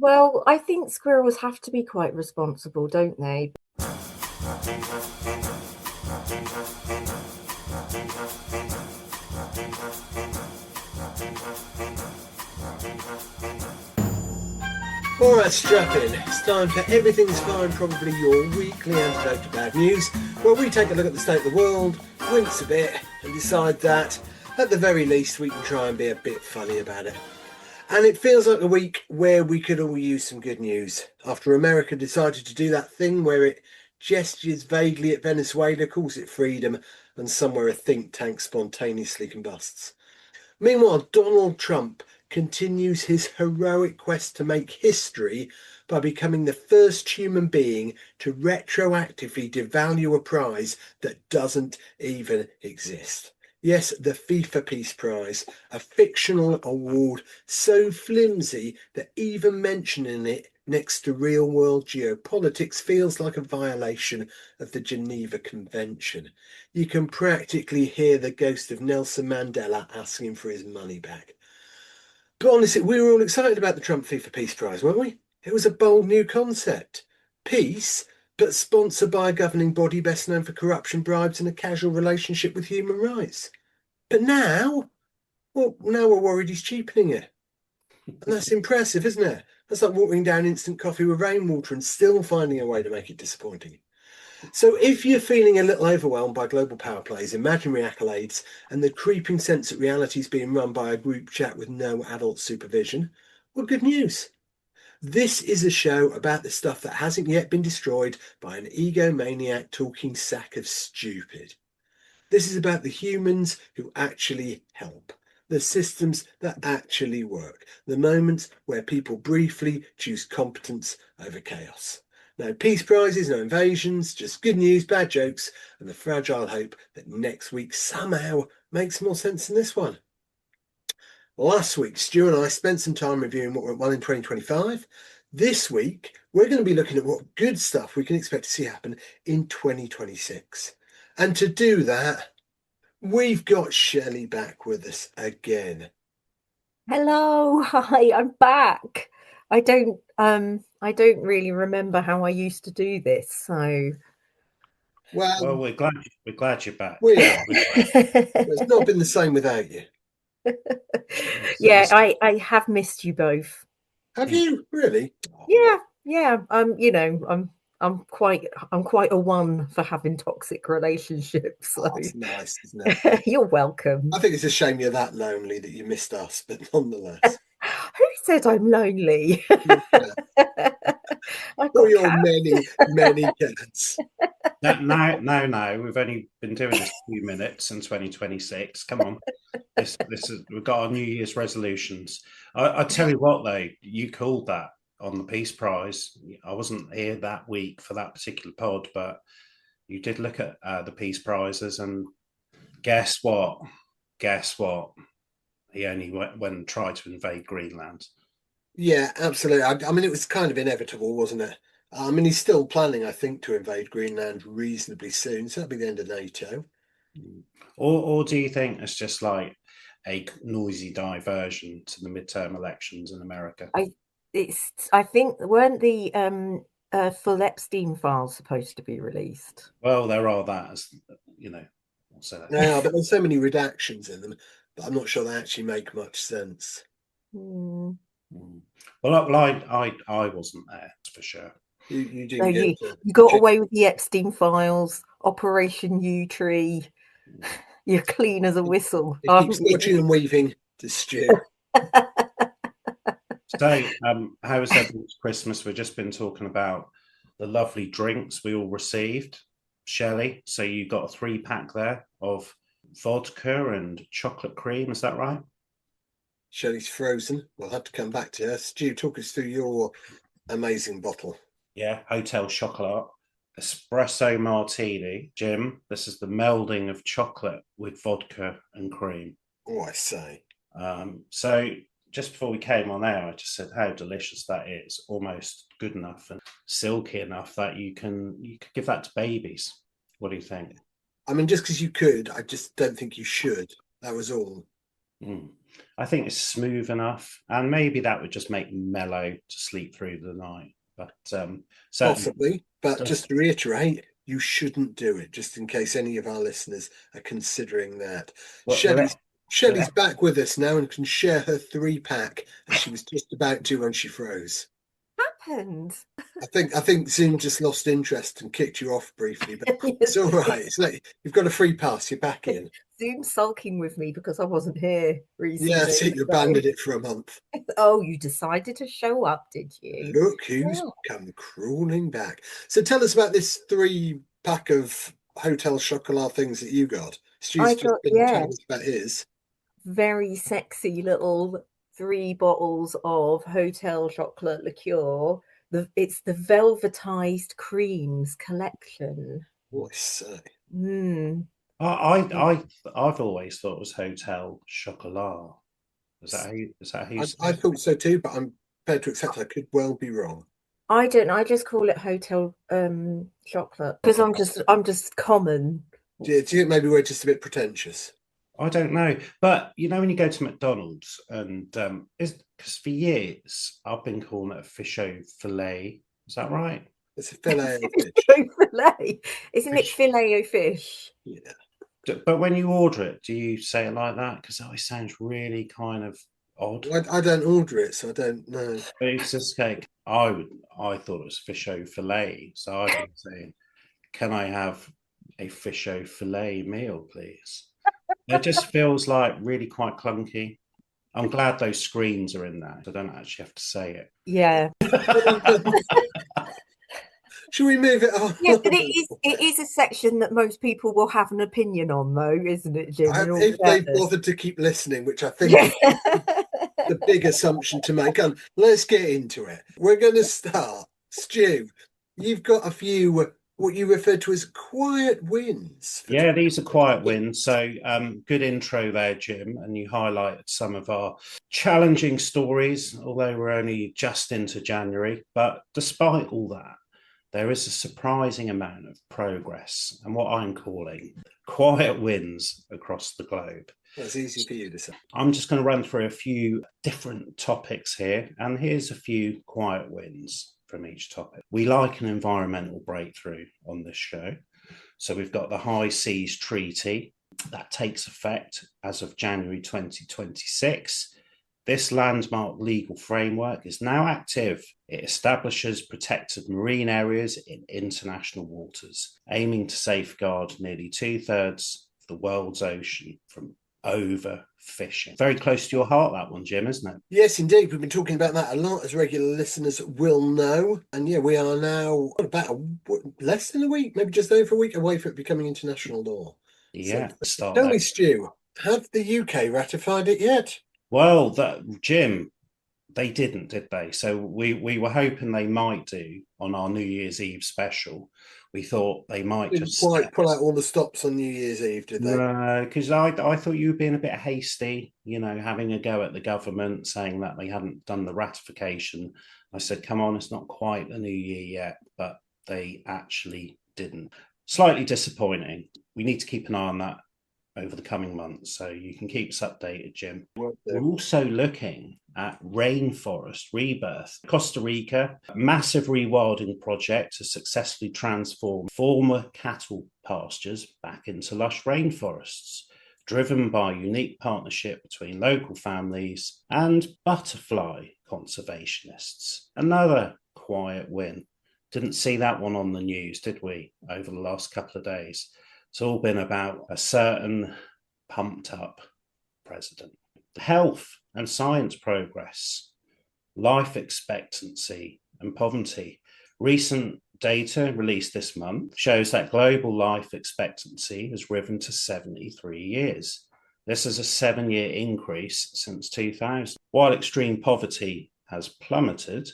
Well, I think squirrels have to be quite responsible, don't they? All right, strap in. It's time for Everything's Fine, probably your weekly antidote to bad news, where we take a look at the state of the world, wince a bit, and decide that, at the very least, we can try and be a bit funny about it. And it feels like a week where we could all use some good news. After America decided to do that thing where it gestures vaguely at Venezuela, calls it freedom, and somewhere a think tank spontaneously combusts. Meanwhile, Donald Trump continues his heroic quest to make history by becoming the first human being to retroactively devalue a prize that doesn't even exist. Yes, the FIFA Peace Prize, a fictional award so flimsy that even mentioning it next to real-world geopolitics feels like a violation of the Geneva Convention. You can practically hear the ghost of Nelson Mandela asking for his money back. But honestly, we were all excited about the Trump FIFA Peace Prize, weren't we? It was a bold new concept. Peace, but sponsored by a governing body best known for corruption, bribes, and a casual relationship with human rights. But now, well, now we're worried he's cheapening it. And that's impressive, isn't it? That's like watering down instant coffee with rainwater and still finding a way to make it disappointing. So if you're feeling a little overwhelmed by global power plays, imaginary accolades, and the creeping sense that reality is being run by a group chat with no adult supervision, well, good news. This is a show about the stuff that hasn't yet been destroyed by an egomaniac talking sack of stupid. This is about the humans who actually help, the systems that actually work, the moments where people briefly choose competence over chaos. No peace prizes, no invasions, just good news, bad jokes, and the fragile hope that next week somehow makes more sense than this one. Last week, Stu and I spent some time reviewing what went well in 2025. This week, we're going to be looking at what good stuff we can expect to see happen in 2026. And to do that, we've got Shelley back with us again. Hello, hi, I'm back. I don't really remember how I used to do this, so Well, we're glad you're back. we are. It's not been the same without you. yeah, I have missed you both. Have you really? Yeah. I'm quite a one for having toxic relationships. So That's nice, isn't it? you're welcome. I think it's a shame you're that lonely that you missed us, but nonetheless. Who said I'm lonely? I've For got your cats. many cats. No. We've only been doing this a few minutes in 2026. Come on. This is we've got our New Year's resolutions. I tell you what, though, you called that on the Peace Prize. I wasn't here that week for that particular pod, but you did look at the Peace Prizes, and guess what? He only went and tried to invade Greenland. Yeah, absolutely. I mean, it was kind of inevitable, wasn't it? I mean, he's still planning, I think, to invade Greenland reasonably soon. So that'll be the end of NATO. Or do you think it's just like a noisy diversion to the midterm elections in America? I think weren't the full Epstein files supposed to be released? Well, there are that, as you know. So Yeah, but there's so many redactions in them, but I'm not sure they actually make much sense. Hmm. Well, I wasn't there for sure. You So didn't get to you got check. away with the Epstein files, Operation U Tree. You're clean as a whistle, It keeps aren't nudging you? and weaving to Stu. So, how was everyone's Christmas? We've just been talking about the lovely drinks we all received. Shelley, so you got a 3-pack there of vodka and chocolate cream. Is that right? Shelley's frozen. We'll have to come back to her. Stu, talk us through your amazing bottle. Yeah, Hotel Chocolat. Espresso martini. Jim, this is the melding of chocolate with vodka and cream. Oh, I say. So just before we came on air, I just said how delicious that is. Almost good enough and silky enough that you could give that to babies. What do you think? I mean, just because you could, I just don't think you should. That was all. I think it's smooth enough, and maybe that would just make me mellow to sleep through the night. But certainly Possibly, but does. just to reiterate, you shouldn't do it, just in case any of our listeners are considering that. Well, well, let, Shelley's let, back with us now and can share her 3-pack as she was just about to when she froze. Happened. I think Zoom just lost interest and kicked you off briefly, but it's all right. It's like you've got a free pass. You're back in. Zoom sulking with me because I wasn't here Yeah, recently. see, you So, abandoned it for a month. oh, you decided to show up, did you? Look who's Oh, come crawling back. So tell us about this 3-pack of Hotel Chocolat things that you got. I Stu's just got, been yeah, telling us about his. very sexy little 3 bottles of Hotel Chocolate liqueur. It's the Velvetized Creams collection. What I say? Mm. I've always thought it was Hotel Chocolat. Is that how you say I it? thought so too, but I'm prepared to accept I could well be wrong. I don't know. I just call it Hotel Chocolate because I'm just common. Do you think maybe we're just a bit pretentious? I don't know, but you know when you go to McDonald's and is because for years I've been calling it a fish o fillet. Is that right? It's a filet of Fish fish. au fillet, isn't it? Fish. Filet o fish. Yeah. But when you order it, do you say it like that? Because it always sounds really kind of odd. I don't order it, so I don't know. But it's just like I thought it was fish o fillet, so I've been saying, can I have a fish o fillet meal, please? It just feels like really quite clunky. I'm glad those screens are in there. So I don't actually have to say Yeah, it. Should we move it on? yeah, but it is a section that most people will have an opinion on, though, isn't it, Jim? In all If they fairness. bothered to keep listening, which I think Yeah. is the big assumption to make. And let's get into it. We're going to start. Stu, you've got a few what you refer to as quiet wins for Yeah, these are quiet 2026. wins. So good intro there, Jim. And you highlighted some of our challenging stories, although we're only just into January. But despite all that, there is a surprising amount of progress and what I'm calling quiet wins across the globe. That's easy for you to say. I'm just going to run through a few different topics here, and here's a few quiet wins from each topic. We like an environmental breakthrough on this show. So we've got the High Seas Treaty that takes effect as of January 2026. This landmark legal framework is now active. It establishes protected marine areas in international waters, aiming to safeguard nearly 2/3 of the world's ocean from overfishing. Very close to your heart, that one, Jim, isn't it? Yes, indeed. We've been talking about that a lot, as regular listeners will know. And yeah, we are now about less than a week, maybe just over a week away from it becoming international law. Yeah, So start tell there. me, Stu, have the UK ratified it yet? Well, Jim, they didn't, did they? So we were hoping they might do on our New Year's Eve special. We thought they might Didn't just quite step. pull out all the stops on New Year's Eve, did they? No, because I thought you were being a bit hasty, having a go at the government, saying that they hadn't done the ratification. I said, come on, it's not quite the new year yet, but they actually didn't. Slightly disappointing. We need to keep an eye on that over the coming months, so you can keep us updated, Jim. We're also looking at rainforest rebirth. Costa Rica, a massive rewilding project to successfully transform former cattle pastures back into lush rainforests, driven by a unique partnership between local families and butterfly conservationists. Another quiet win. Didn't see that one on the news, did we, over the last couple of days? It's all been about a certain pumped up president. Health and science progress, life expectancy and poverty. Recent data released this month shows that global life expectancy has risen to 73 years. This is a 7-year increase since 2000, while extreme poverty has plummeted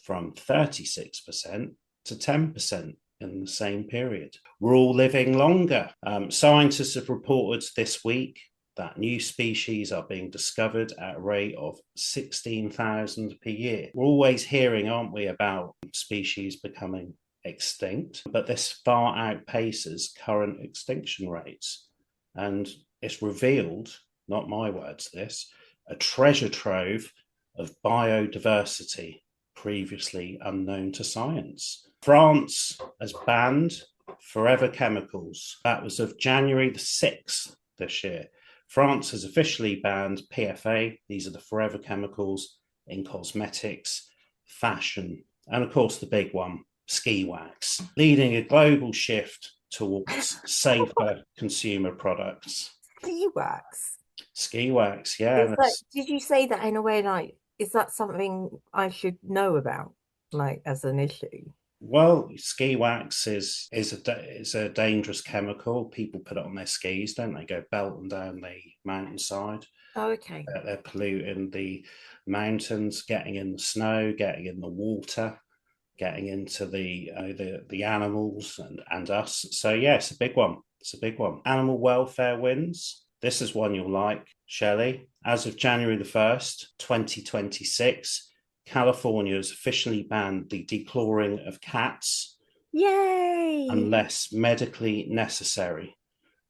from 36% to 10% in the same period. We're all living longer. Scientists have reported this week that new species are being discovered at a rate of 16,000 per year. We're always hearing, aren't we, about species becoming extinct, but this far outpaces current extinction rates. And it's revealed, not my words, this, a treasure trove of biodiversity previously unknown to science. France has banned forever chemicals. That was of January the 6th this year. France has officially banned PFA. These are the forever chemicals in cosmetics, fashion, and of course the big one, ski wax, leading a global shift towards safer consumer products. Ski wax. Ski wax, yeah. Is that, did you say that in a way like, is that something I should know about, like as an issue? Well, ski wax is a dangerous chemical. People put it on their skis, don't they? Go belting down the mountainside. Oh, okay. They're polluting the mountains, getting in the snow, getting in the water, getting into the animals and us. So yeah, it's a big one. It's a big one. Animal welfare wins. This is one you'll like, Shelley. As of January the 1st, 2026, California has officially banned the declawing of cats. Yay! Unless medically necessary,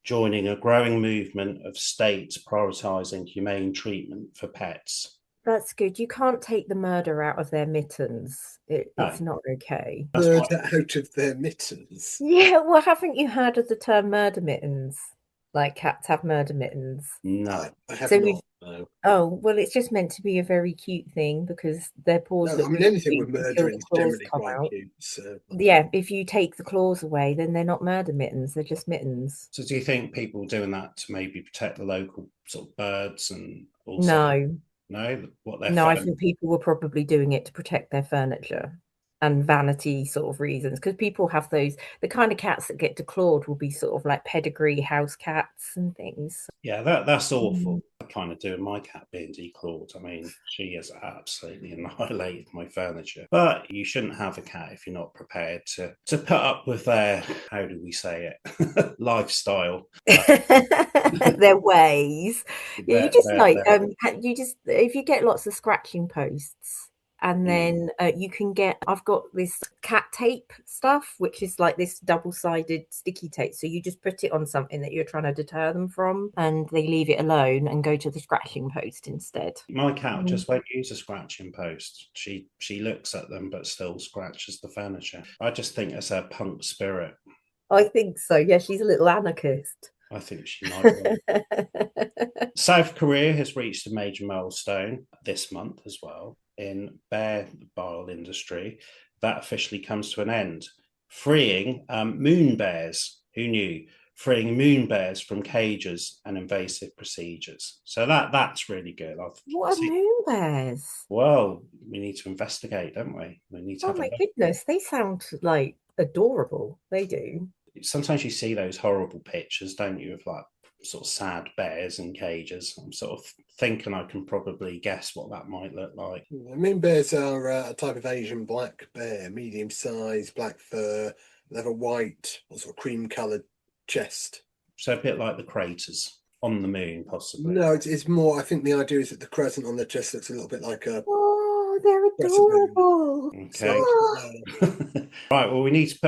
joining a growing movement of states prioritising humane treatment for pets. That's good. You can't take the murder out of their mittens. It's not okay. Murder out of their mittens. Yeah, well, haven't you heard of the term murder mittens? Like cats have murder mittens. No. I have So not. No. Oh, well, it's just meant to be a very cute thing because their paws No, look I mean, really anything cute with until murdering the is claws generally come quite out. cute. So. Yeah, if you take the claws away, then they're not murder mittens, they're just mittens. So do you think people doing that to maybe protect the local sort of birds and also what they're No, I think people were probably doing it to protect their furniture and vanity sort of reasons because people have those, the kind of cats that get declawed will be sort of like pedigree house cats and things. Yeah, that's awful. I kind of doing my cat being declawed. I mean, she has absolutely annihilated my furniture. But you shouldn't have a cat if you're not prepared to put up with their, how do we say it, lifestyle. Their ways. Yeah, you just you just if you get lots of scratching posts and then you can get, I've got this cat tape stuff, which is like this double-sided sticky tape. So you just put it on something that you're trying to deter them from and they leave it alone and go to the scratching post instead. My cat just won't use a scratching post. She looks at them but still scratches the furniture. I just think it's her punk spirit. I think so. Yeah, she's a little anarchist. I think she might be. South Korea has reached a major milestone this month as well in bear bile industry. That officially comes to an end, freeing moon bears. Who knew? Freeing moon bears from cages and invasive procedures. So that's really good. What are moon bears? Well, we need to investigate, don't we? We need to Oh my goodness, they sound like adorable. They do. Sometimes you see those horrible pictures, don't you, of like sort of sad bears in cages. I'm sort of thinking I can probably guess what that might look like. Moon bears are a type of Asian black bear, medium size, black fur. They have a white or sort of cream coloured chest. So a bit like the craters on the moon, possibly. No, it's more, I think the idea is that the crescent on the chest looks a little bit like a... Oh, they're adorable. Okay. Right, well, we need to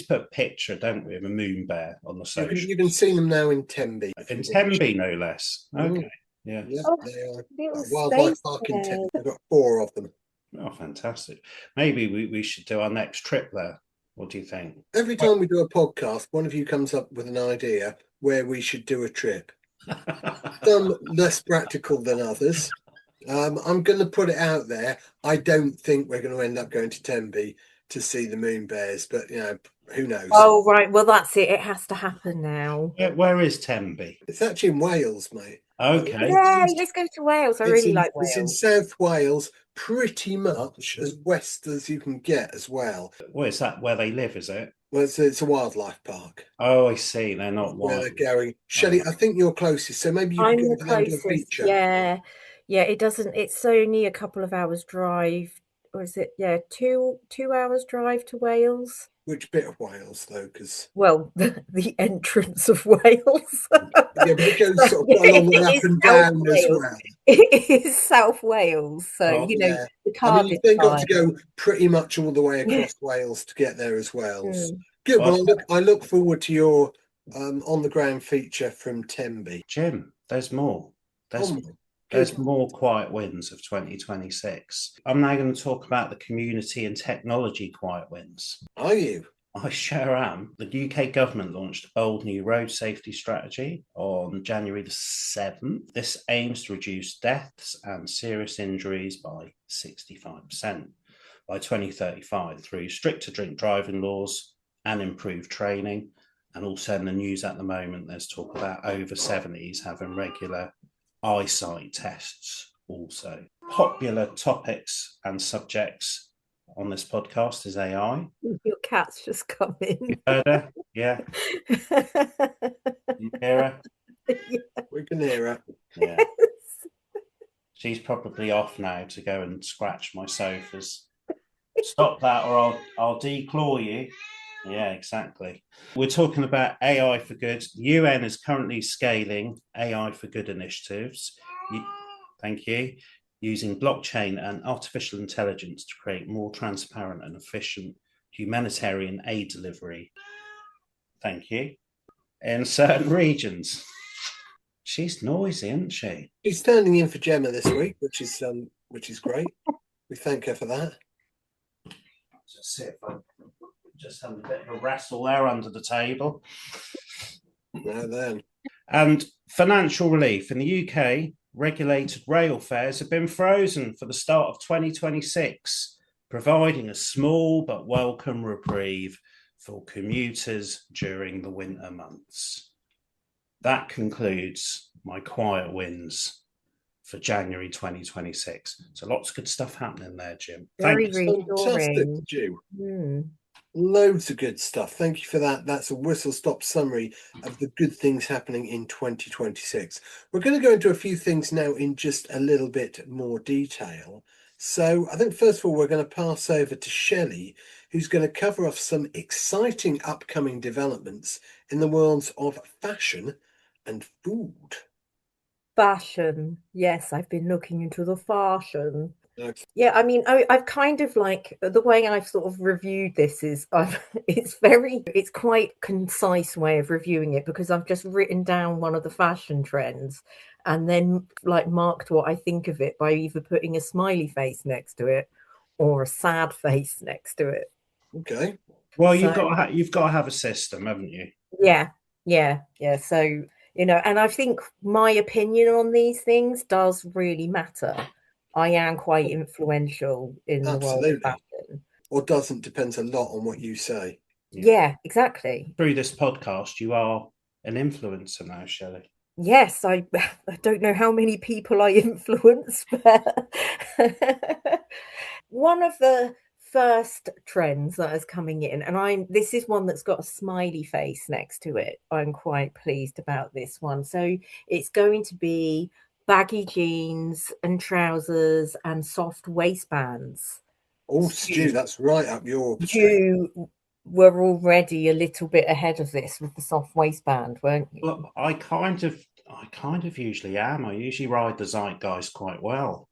put a picture, don't we, of a moon bear on the social. You can see them now in Tenby. In Tenby, no less. Okay. Yeah. They are wildlife park in Tenby. We've got 4 of them. Oh, fantastic. Maybe we should do our next trip there. What do you think? Every time we do a podcast, one of you comes up with an idea where we should do a trip. Some less practical than others. I'm going to put it out there. I don't think we're going to end up going to Tenby to see the moon bears, but who knows? Oh right, well that's it. It has to happen now. Where is Tenby? It's actually in Wales, mate. Okay. Yeah, let's go to Wales. I really like Wales. It's in South Wales, pretty much as west as you can get as well. Well, is that where they live, is it? Well, it's a wildlife park. Oh, I see. They're not wild. Where they're going. Shelley, I think you're closest, so maybe you can I'm go the down to a closest. feature. Yeah. It doesn't. It's only a couple of hours drive, or is it? Yeah, 2 hours drive to Wales. Which bit of Wales, though? Because the entrance of Wales. Yeah, but it goes sort of quite a long way up and down as well. It is South Wales, so the Cardiff. I mean, you've then got to go pretty much all the way across Wales to get there as well. Good. Well, I look forward to your on the ground feature from Tenby. Jim, there's more. There's more. There's more quiet wins of 2026. I'm now going to talk about the community and technology quiet wins. Are you? I sure am. The UK government launched a bold new road safety strategy on January the 7th. This aims to reduce deaths and serious injuries by 65% by 2035 through stricter drink driving laws and improved training. And also in the news at the moment, there's talk about over 70s having regular eyesight tests also. Popular topics and subjects on this podcast is AI. Your cat's just come in. You heard her? Yeah. You hear her? Yeah. We can hear her. Yeah. She's probably off now to go and scratch my sofas. Stop that or I'll declaw you. Yeah, exactly. We're talking about AI for good. The UN is currently scaling AI for good initiatives. Thank you. Using blockchain and artificial intelligence to create more transparent and efficient humanitarian aid delivery. Thank you. In certain regions. She's noisy, isn't she? She's standing in for Gemma this week, which is great. We thank her for that. Just see if I just have a bit of a wrestle there under the table. Now then. And financial relief in the UK. Regulated rail fares have been frozen for the start of 2026, providing a small but welcome reprieve for commuters during the winter months. That concludes my quiet wins for January 2026. So lots of good stuff happening there, Jim. Very fantastic, Stu. Loads of good stuff. Thank you for that. That's a whistle-stop summary of the good things happening in 2026. We're going to go into a few things now in just a little bit more detail. So I think first of all, we're going to pass over to Shelley, who's going to cover off some exciting upcoming developments in the worlds of fashion and food. Fashion. Yes, I've been looking into the fashion. Okay. Yeah, I mean, I've kind of like the way I've sort of reviewed this is it's quite concise way of reviewing it because I've just written down one of the fashion trends and then like marked what I think of it by either putting a smiley face next to it or a sad face next to it. Okay. Well, you've got to have a system, haven't you? Yeah. So, you know, and I think my opinion on these things does really matter. I am quite influential in the world of fashion. Or doesn't, depends a lot on what you say. Yeah, exactly. Through this podcast, you are an influencer now, Shelley. Yes, I don't know how many people I influence, but one of the first trends that is coming in, and this is one that's got a smiley face next to it. I'm quite pleased about this one. So it's going to be baggy jeans and trousers and soft waistbands. Oh, Stu, that's right up your street. You were already a little bit ahead of this with the soft waistband, weren't you? Well, I kind of usually am. I usually ride the zeitgeist quite well.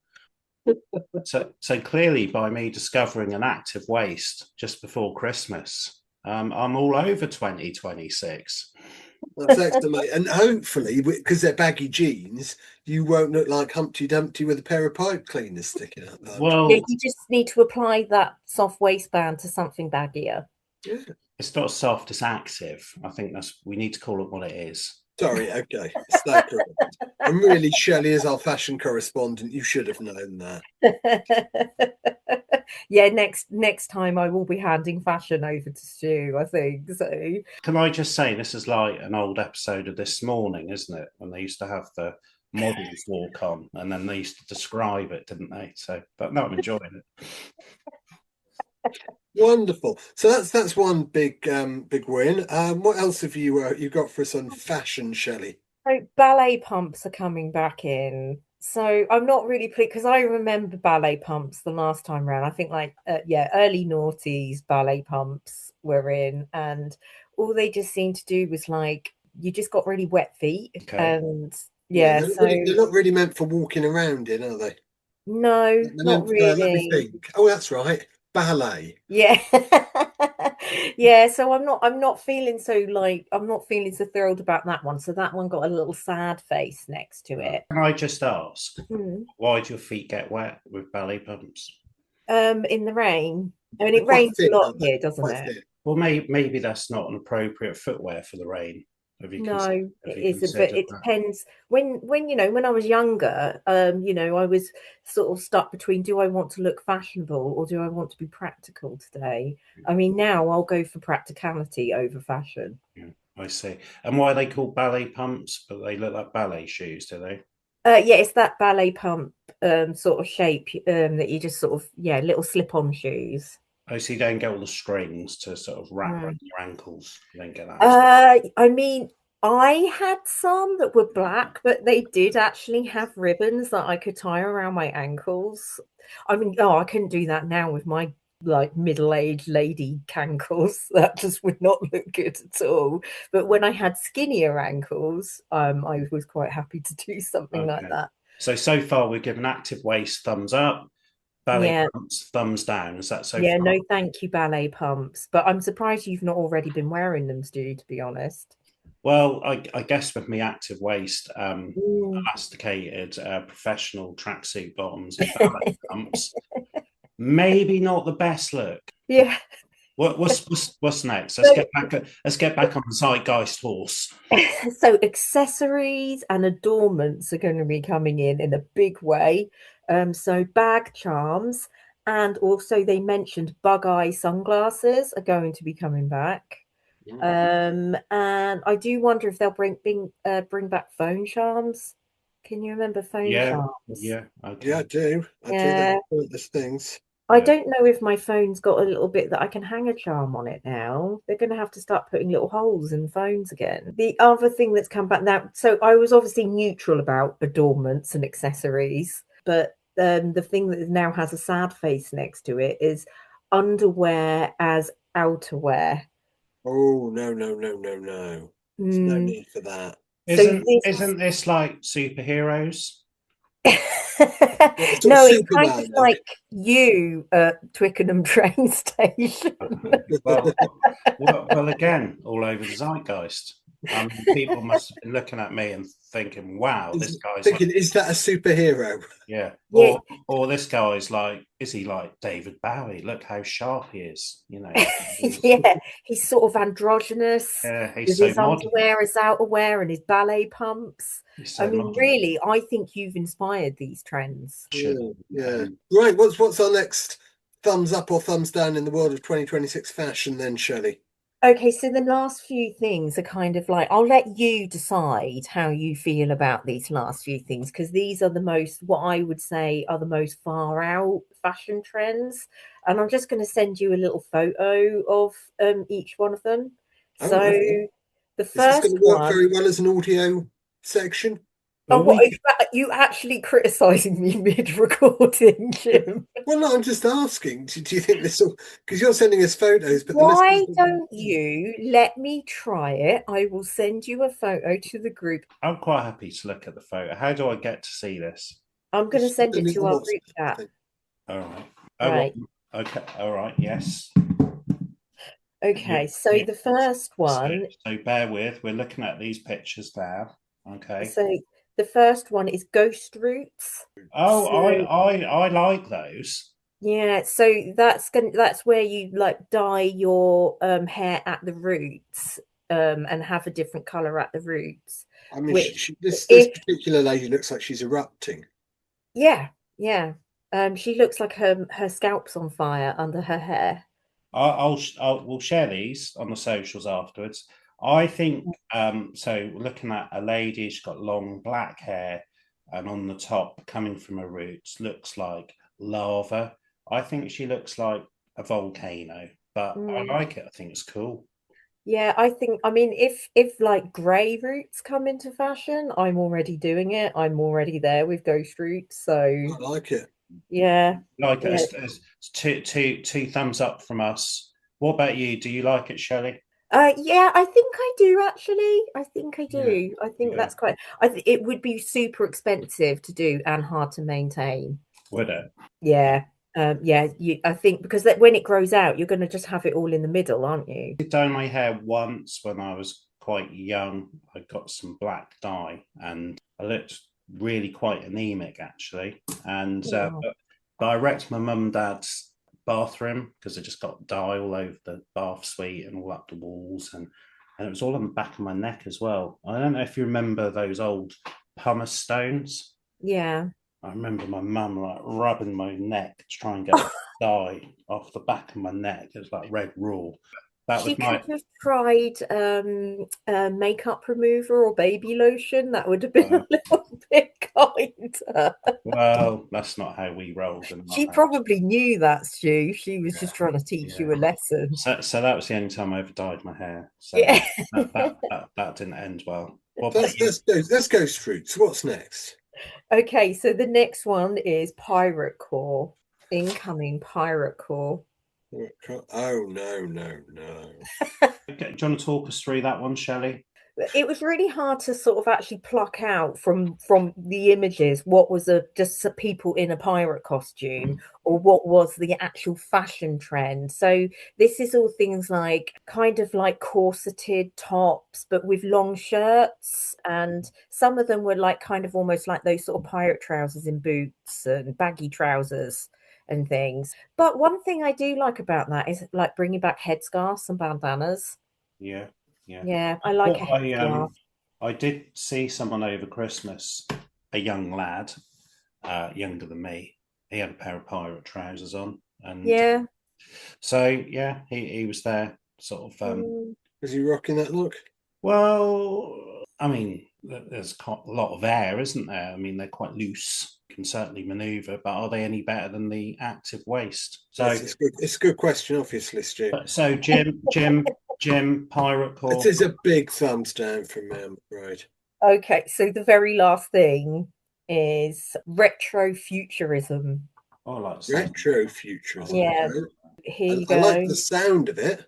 So clearly, by me discovering an active waist just before Christmas, I'm all over 2026. That's excellent, mate. And hopefully, because they're baggy jeans, you won't look like Humpty Dumpty with a pair of pipe cleaners sticking out there. Well, yeah, you just need to apply that soft waistband to something baggier. Yeah. It's not soft, it's active. I think we need to call it what it is. Sorry, okay. I'm really Shelley as our fashion correspondent. You should have known that. Yeah, next time I will be handing fashion over to Stu, I think. So can I just say this is like an old episode of This Morning, isn't it? When they used to have the models walk on and then they used to describe it, didn't they? So but no, I'm enjoying it. Wonderful. So that's one big win. What else have you got for us on fashion, Shelley? So ballet pumps are coming back in. So I'm not really pleased because I remember ballet pumps the last time around. I think early noughties ballet pumps were in, and all they just seemed to do was like you just got really wet feet, and they're not really meant for walking around in, are they? No, not really. Let me think. Oh, that's right. Ballet. Yeah. Yeah, so I'm not feeling so like I'm not feeling so thrilled about that one. So that one got a little sad face next to it. Can I just ask, Mm. why do your feet get wet with ballet pumps? In the rain. I mean, They're it quite rains a thick, lot aren't they? here, doesn't Quite it? thick. Well, maybe that's not an appropriate footwear for the rain. Have you No, have it you isn't, but considered it that? depends. When I was younger, I was sort of stuck between do I want to look fashionable or do I want to be practical today? I mean, now I'll go for practicality over fashion. Yeah, I see. And why are they called ballet pumps? But they look like ballet shoes, do they? Yeah, it's that ballet pump sort of shape that you just sort of little slip-on shoes. Oh, so you don't get all the strings to sort of wrap around Mm. your ankles. You don't get that at all. I mean, I had some that were black, but they did actually have ribbons that I could tie around my ankles. I mean, oh, I couldn't do that now with my like middle-aged lady cankles. That just would not look good at all. But when I had skinnier ankles, I was quite happy to do something like Okay. that. So far we've given active waist thumbs up, ballet Yeah, pumps thumbs down. Is that so yeah, far? no, thank you, ballet pumps. But I'm surprised you've not already been wearing them, Stu, to be honest. Well, I guess with me active waist, Mm. elasticated professional tracksuit bottoms and ballet pumps, maybe not the best look. Yeah. What's next? So Let's get back on the zeitgeist horse. So accessories and adornments are going to be coming in a big way. So bag charms, and also they mentioned bug eye sunglasses are going to be coming back. And I do wonder if they'll bring back phone charms. Can you remember phone Yeah, charms? yeah, Yeah, I okay. do. I do. They're Yeah. pointless things. I Yeah. don't know if my phone's got a little bit that I can hang a charm on it now. They're going to have to start putting little holes in phones again. The other thing that's come back now, so I was obviously neutral about adornments and accessories, but the thing that now has a sad face next to it is underwear as outerwear. Oh, no, no, no, no, no. There's no Mm, need for that. so this Isn't this like superheroes? What, sort of no, it's kind of Superman like look? you at Twickenham train station. Well, again, all over the zeitgeist. People must have been looking at me and thinking, "Wow, this guy's like, Thinking, is that a superhero? yeah," Yeah, or this guy's like, is he like David Bowie? Look how sharp he is. You know, he's, yeah, he's sort of androgynous yeah, with he's so his modern. underwear, his outerwear, and his ballet pumps. He's I so mean, modern. really, I think you've inspired these trends. Should Yeah, yeah. um, Right, what's our next thumbs up or thumbs down in the world of 2026 fashion then, Shelley? Okay, so the last few things are kind of like I'll let you decide how you feel about these last few things because these are the most, what I would say, are the most far out fashion trends. And I'm just going to send you a little photo of each one of them. Oh, So okay. the Is this going first to work one. very well as an audio section? Oh, well, what we are you actually criticizing me mid-recording, Jim? Well, no, I'm just asking. Do you think this will? Because you're sending us photos, but the listeners. Why don't you let me try it? I will send you a photo to the group. I'm quite happy to look at the photo. How do I get to see this? I'm going to Just send send it it to on our WhatsApp, group I chat. think. All right. Oh, well, Right. okay. All right. Yes. Yeah. Okay. So Yeah. the first So, one, so bear with. We're looking at these pictures now. Okay. so the first one is ghost roots. Oh, So I like those. yeah, so that's where you like dye your hair at the roots and have a different color at the roots, I mean, which this if particular lady looks like she's erupting. yeah, yeah. She looks like her scalp's on fire under her hair. We'll share these on the socials afterwards. I think so. Looking at a lady, she's got long black hair, and on the top, coming from her roots, looks like lava. I think she looks like a volcano, but I Mm. like it. I think it's cool. Yeah, I mean if like grey roots come into fashion, I'm already doing it. I'm already there with ghost roots. So I like it. yeah, Like it yeah. as two thumbs up from us. What about you? Do you like it, Shelley? Yeah, I think I do actually. I think I Yeah, do. I think yeah. that's quite it would be super expensive to do and hard to maintain. Would it? Yeah. Yeah, I think because when it grows out, you're going to just have it all in the middle, aren't you? I did dye my hair once when I was quite young. I got some black dye and I looked really quite anemic actually. And Wow. but I wrecked my mum and dad's bathroom because I just got dye all over the bath suite and all up the walls, and it was all on the back of my neck as well. I don't know if you remember those old pumice stones. Yeah. I remember my mum like rubbing my neck to try and get dye off the back of my neck. It was like red raw. That She was could my have tried makeup remover or baby lotion. That would have been a little bit kinder. well, that's not how we rolled in our She house. probably knew that, Stu. She was Yeah, just trying to teach yeah. you a lesson. So that was the only time I ever dyed my hair. So Yeah. that didn't end well. What So about you? let's go through. So what's next? Okay, so the next one is Pirate Core. Incoming Pirate Core. Oh no, no, no. Okay, do you want to talk us through that one, Shelley? It was really hard to sort of actually pluck out from the images what was just people in a pirate costume or what was the actual fashion trend. So this is all things like kind of like corseted tops but with long shirts, and some of them were like kind of almost like those sort of pirate trousers in boots and baggy trousers and things. But one thing I do like about that is like bringing back headscarves and bandanas. Yeah, yeah. Yeah, I like a Well, headscarf. I did see someone over Christmas, a young lad, younger than me. He had a pair of pirate trousers on, and Yeah. so yeah, he was there, sort of. Mm. Is he rocking that look? Well, I mean, there's a lot of air, isn't there? I mean, they're quite loose, can certainly manoeuvre, but are they any better than the active waist? So, It's a good question, obviously, Stu. so Jim, Pirate It Corps. is a big thumbs down from me, I'm afraid. Okay, so the very last thing is retro futurism. Oh, I like the sound. Retro futurism. Yeah, Okay. here you I like go. the sound of it.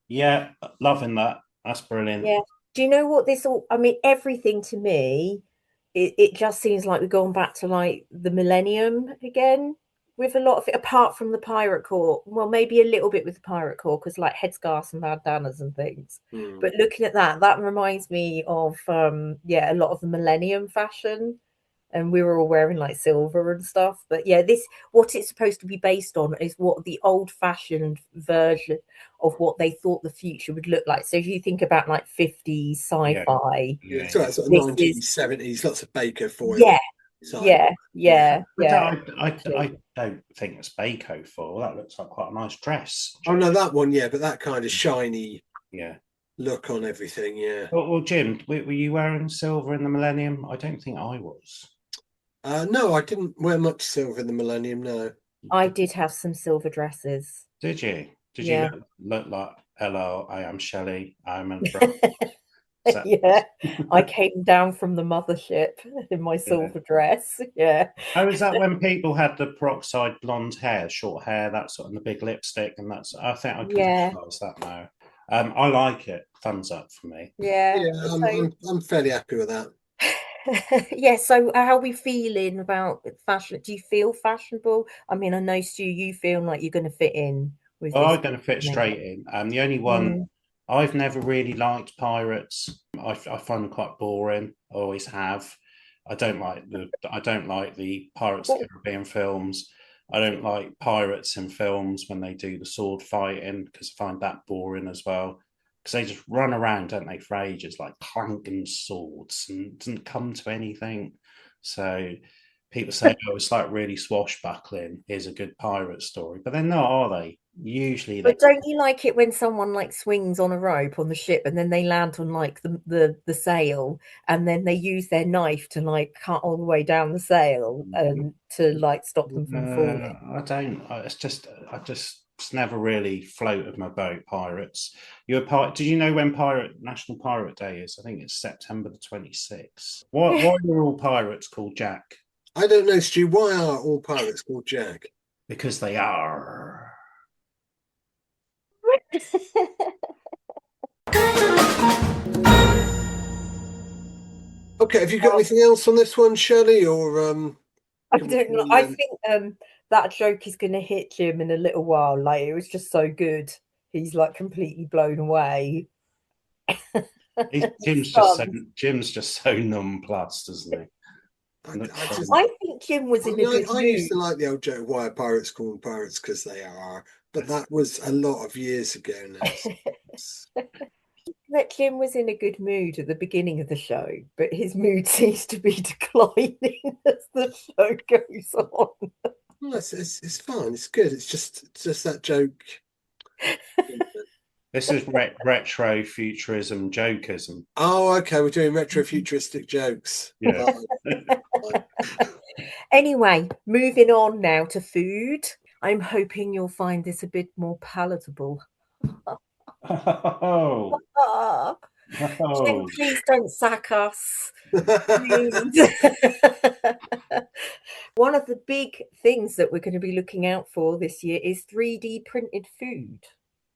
Yeah, loving that. That's brilliant. Yeah. Do you know what this all, I mean, everything to me, it just seems like we're going back to like the millennium again with a lot of it, apart from the pirate core. Well, maybe a little bit with the pirate core because like headscarves and bandanas and things. But looking at that, that reminds me of yeah, a lot of the millennium fashion. And we were all wearing like silver and stuff. But yeah, this what it's supposed to be based on is what the old-fashioned version of what they thought the future would look like. So if you think about like 50s Yeah, sci-fi, Yeah, yeah, so yeah. that's sort of this is 1970s, 70s, lots of Baker foil. yeah, Side. yeah, Yeah. yeah. I don't think it's Baco for that. Looks like quite a nice dress. Oh no, that one, yeah, but that kind of shiny Yeah. look on everything, yeah. Well, Jim, were you wearing silver in the Millennium? I don't think I was. No, I didn't wear much silver in the Millennium, no. I did have some silver dresses. Did you? Did you Yeah. look like, hello, I am Shelley. I'm a brother. Yeah, I came down from the mothership in my silver dress. Yeah. Oh, is that when people had the peroxide blonde hair, short hair, that sort, and the big lipstick, and that's? I think I can Yeah. visualize that now. I like it. Thumbs up for me. Yeah. Yeah, So I'm fairly happy with that. yeah, so how are we feeling about fashion? Do you feel fashionable? I mean, I know, Stu, you feel like you're going to fit in with Oh, this I'm going to fit makeup. straight in. The only one Mm. I've never really liked pirates. I find them quite boring. I always have. I don't like the Pirates of the Caribbean films. I don't like pirates in films when they do the sword fighting because I find that boring as well. Because they just run around, don't they, for ages, like clanking swords and doesn't come to anything. So people say, oh, it's like really swashbuckling. Here's a good pirate story. But they're not, are they? Usually they But don't you like it when someone like swings on a rope on the ship and then they land on like the sail and then they use their knife to like cut all the way down the sail and to like stop them from falling? I don't. I just it's never really floated my boat. Pirates. You're a pirate. Did you know when National Pirate Day is? I think it's September the 26th. Why are all pirates called Jack? I don't know, Stu, why are all pirates called Jack? Because they are. Okay, have you got anything else on this one, Shirley? Or I don't know. I think that joke is going to hit Jim in a little while. Like, it was just so good. He's like completely blown away. Jim's just so nonplussed, isn't he? I think Jim was in a good I mood. used to like the old joke, why are pirates called pirates? Because they are. But that was a lot of years ago now. That Jim was in a good mood at the beginning of the show, but his mood seems to be declining as the show goes on. Well, it's fine. It's good. It's just that joke. This is retro futurism jokeism. Oh, okay. We're doing retro futuristic jokes. Yeah. Anyway, moving on now to food. I'm hoping you'll find this a bit more palatable. Oh. Jim, please don't sack us. One of the big things that we're going to be looking out for this year is 3D printed food.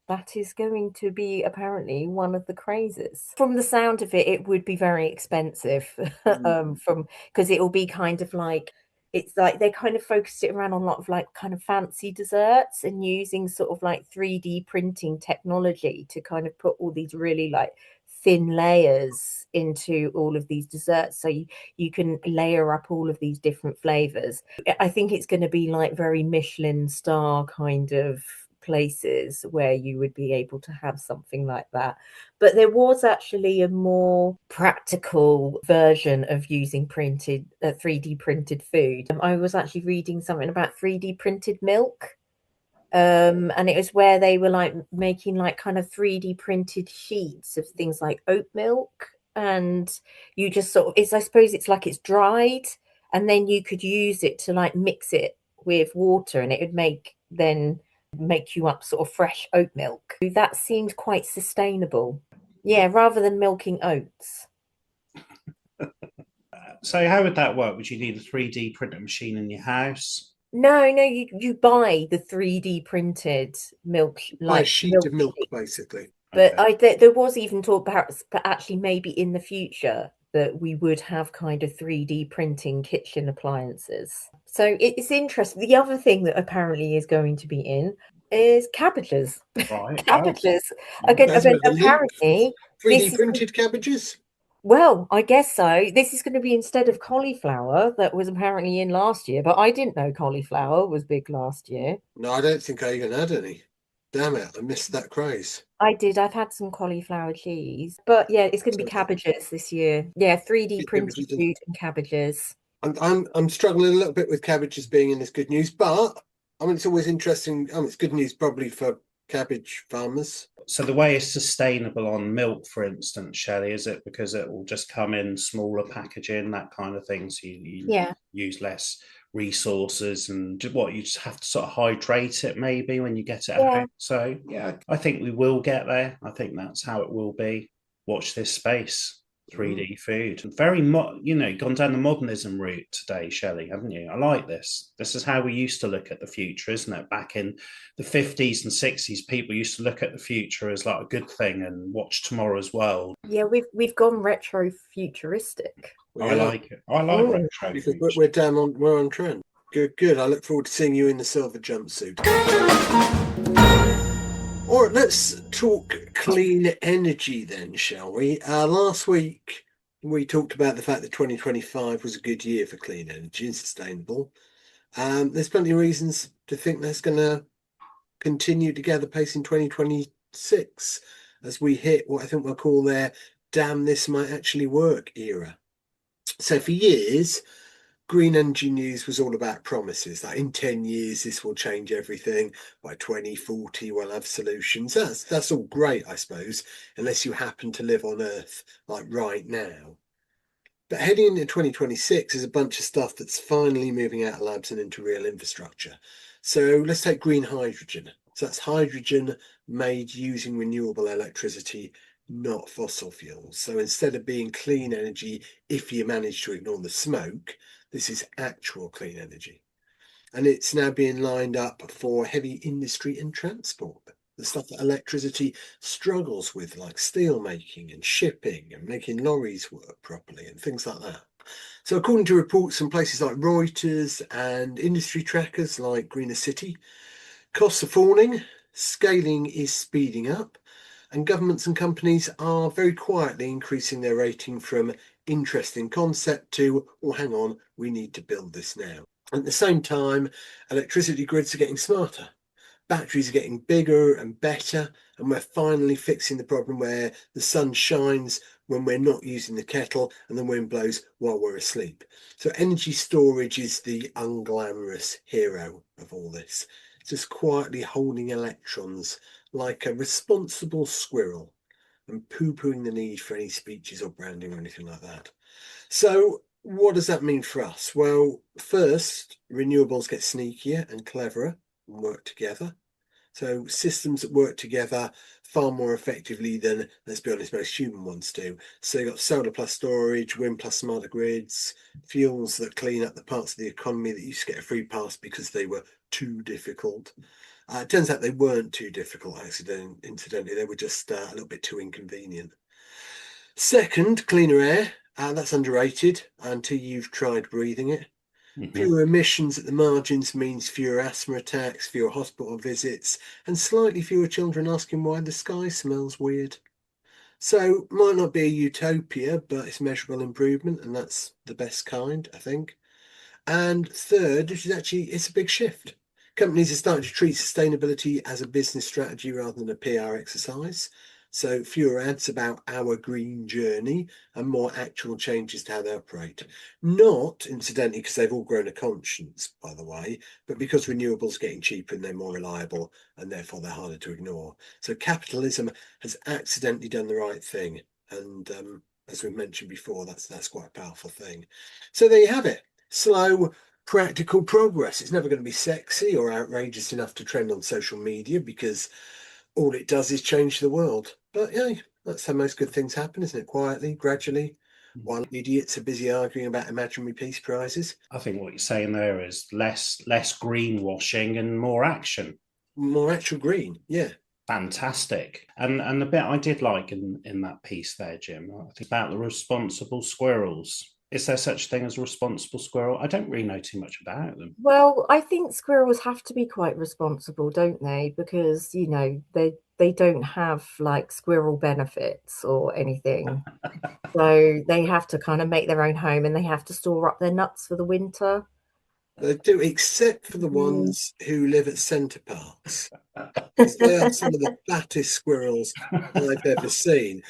That is going to be apparently one of the crazes. From the sound of it, it would be very expensive. Because it will be kind of like, it's like they kind of focused it around on a lot of like kind of fancy desserts and using sort of like 3D printing technology to kind of put all these really like thin layers into all of these desserts, so you can layer up all of these different flavors. I think it's going to be like very Michelin star kind of places where you would be able to have something like that. But there was actually a more practical version of using 3D printed food. I was actually reading something about 3D printed milk. And it was where they were like making like kind of 3D printed sheets of things like oat milk, and you just sort of, I suppose it's like it's dried, and then you could use it to like mix it with water, and it would make you up sort of fresh oat milk. That seemed quite sustainable. Yeah, rather than milking oats. So how would that work? Would you need a 3D printer machine in your house? No, you buy the 3D printed milk, Like a sheet of milk, sheet. basically. But there was even talk perhaps, but actually maybe in the future that we would have kind of 3D printing kitchen appliances. So it's interesting. The other thing that apparently is going to be in is cabbages. Right. Cabbages. Oh. Again, That's where the link. apparently 3D printed cabbages. well, I guess so. This is going to be instead of cauliflower that was apparently in last year, but I didn't know cauliflower was big last year. No, I don't think I even had any. Damn it, I missed that craze. I did. I've had some cauliflower cheese, but yeah, it's going to be cabbages this year. Yeah, 3D printed food and cabbages. I'm struggling a little bit with cabbages being in this good news, but I mean it's always interesting. It's good news probably for cabbage farmers. So the way is sustainable on milk, for instance, Shelley, is it because it will just come in smaller packaging, that kind of thing? So you use less resources, and what you just have to sort of hydrate it maybe when you get it out. So yeah, I think we will get there. I think that's how it will be. Watch this space. 3D food. Very, gone down the modernism route today, Shelley, haven't you? I like this. This is how we used to look at the future, isn't it? Back in the 50s and 60s, people used to look at the future as like a good thing and watch tomorrow's world. Yeah, we've gone retro futuristic. I like it. I like retro because we're on trend. Good. I look forward to seeing you in the silver jumpsuit. All right, let's talk clean energy then, shall we? Last week, we talked about the fact that 2025 was a good year for clean energy and sustainable. There's plenty of reasons to think that's going to continue to gather pace in 2026 as we hit what I think we'll call their damn this might actually work era. So for years, green energy news was all about promises that in 10 years this will change everything. By 2040 we'll have solutions. That's all great, I suppose, unless you happen to live on Earth like right now. But heading into 2026 is a bunch of stuff that's finally moving out of labs and into real infrastructure. So let's take green hydrogen. So that's hydrogen made using renewable electricity, not fossil fuels. So instead of being clean energy, if you manage to ignore the smoke, this is actual clean energy. And it's now being lined up for heavy industry and transport. The stuff that electricity struggles with, like steel making and shipping and making lorries work properly and things like that. So according to reports from places like Reuters and industry trackers like Greener City, costs are falling, scaling is speeding up, and governments and companies are very quietly increasing their rating from interesting concept to, oh, hang on, we need to build this now. At the same time, electricity grids are getting smarter. Batteries are getting bigger and better, and we're finally fixing the problem where the sun shines when we're not using the kettle and the wind blows while we're asleep. So energy storage is the unglamorous hero of all this, just quietly holding electrons like a responsible squirrel and poo-pooing the need for any speeches or branding or anything like that. So what does that mean for us? Well, first, renewables get sneakier and cleverer and work together. So systems that work together far more effectively than, let's be honest, most human ones do. So you've got solar plus storage, wind plus smarter grids, fuels that clean up the parts of the economy that used to get a free pass because they were too difficult. It turns out they weren't too difficult, incidentally. They were just a little bit too inconvenient. Second, cleaner air. That's underrated until you've tried breathing it. Fewer emissions at the margins means fewer asthma attacks, fewer hospital visits, and slightly fewer children asking why the sky smells weird. So, might not be a utopia, but it's measurable improvement, and that's the best kind, I think. And third, which is actually, it's a big shift. Companies are starting to treat sustainability as a business strategy rather than a PR exercise. So fewer ads about our green journey and more actual changes to how they operate. Not, incidentally, because they've all grown a conscience, by the way, but because renewables are getting cheaper and they're more reliable and therefore they're harder to ignore. So capitalism has accidentally done the right thing. And as we mentioned before, that's quite a powerful thing. So there you have it. Slow, practical progress. It's never going to be sexy or outrageous enough to trend on social media because all it does is change the world. But yeah, that's how most good things happen, isn't it? Quietly, gradually, while idiots are busy arguing about imaginary peace prizes. I think what you're saying there is less greenwashing and more action. More actual green, yeah. Fantastic. And the bit I did like in that piece there, Jim, I think about the responsible squirrels. Is there such a thing as a responsible squirrel? I don't really know too much about them. Well, I think squirrels have to be quite responsible, don't they? Because, you know, they don't have like squirrel benefits or anything. So they have to kind of make their own home and they have to store up their nuts for the winter. They do, except for the Mm. ones who live at centre parks, because they are some of the fattest squirrels I've ever seen.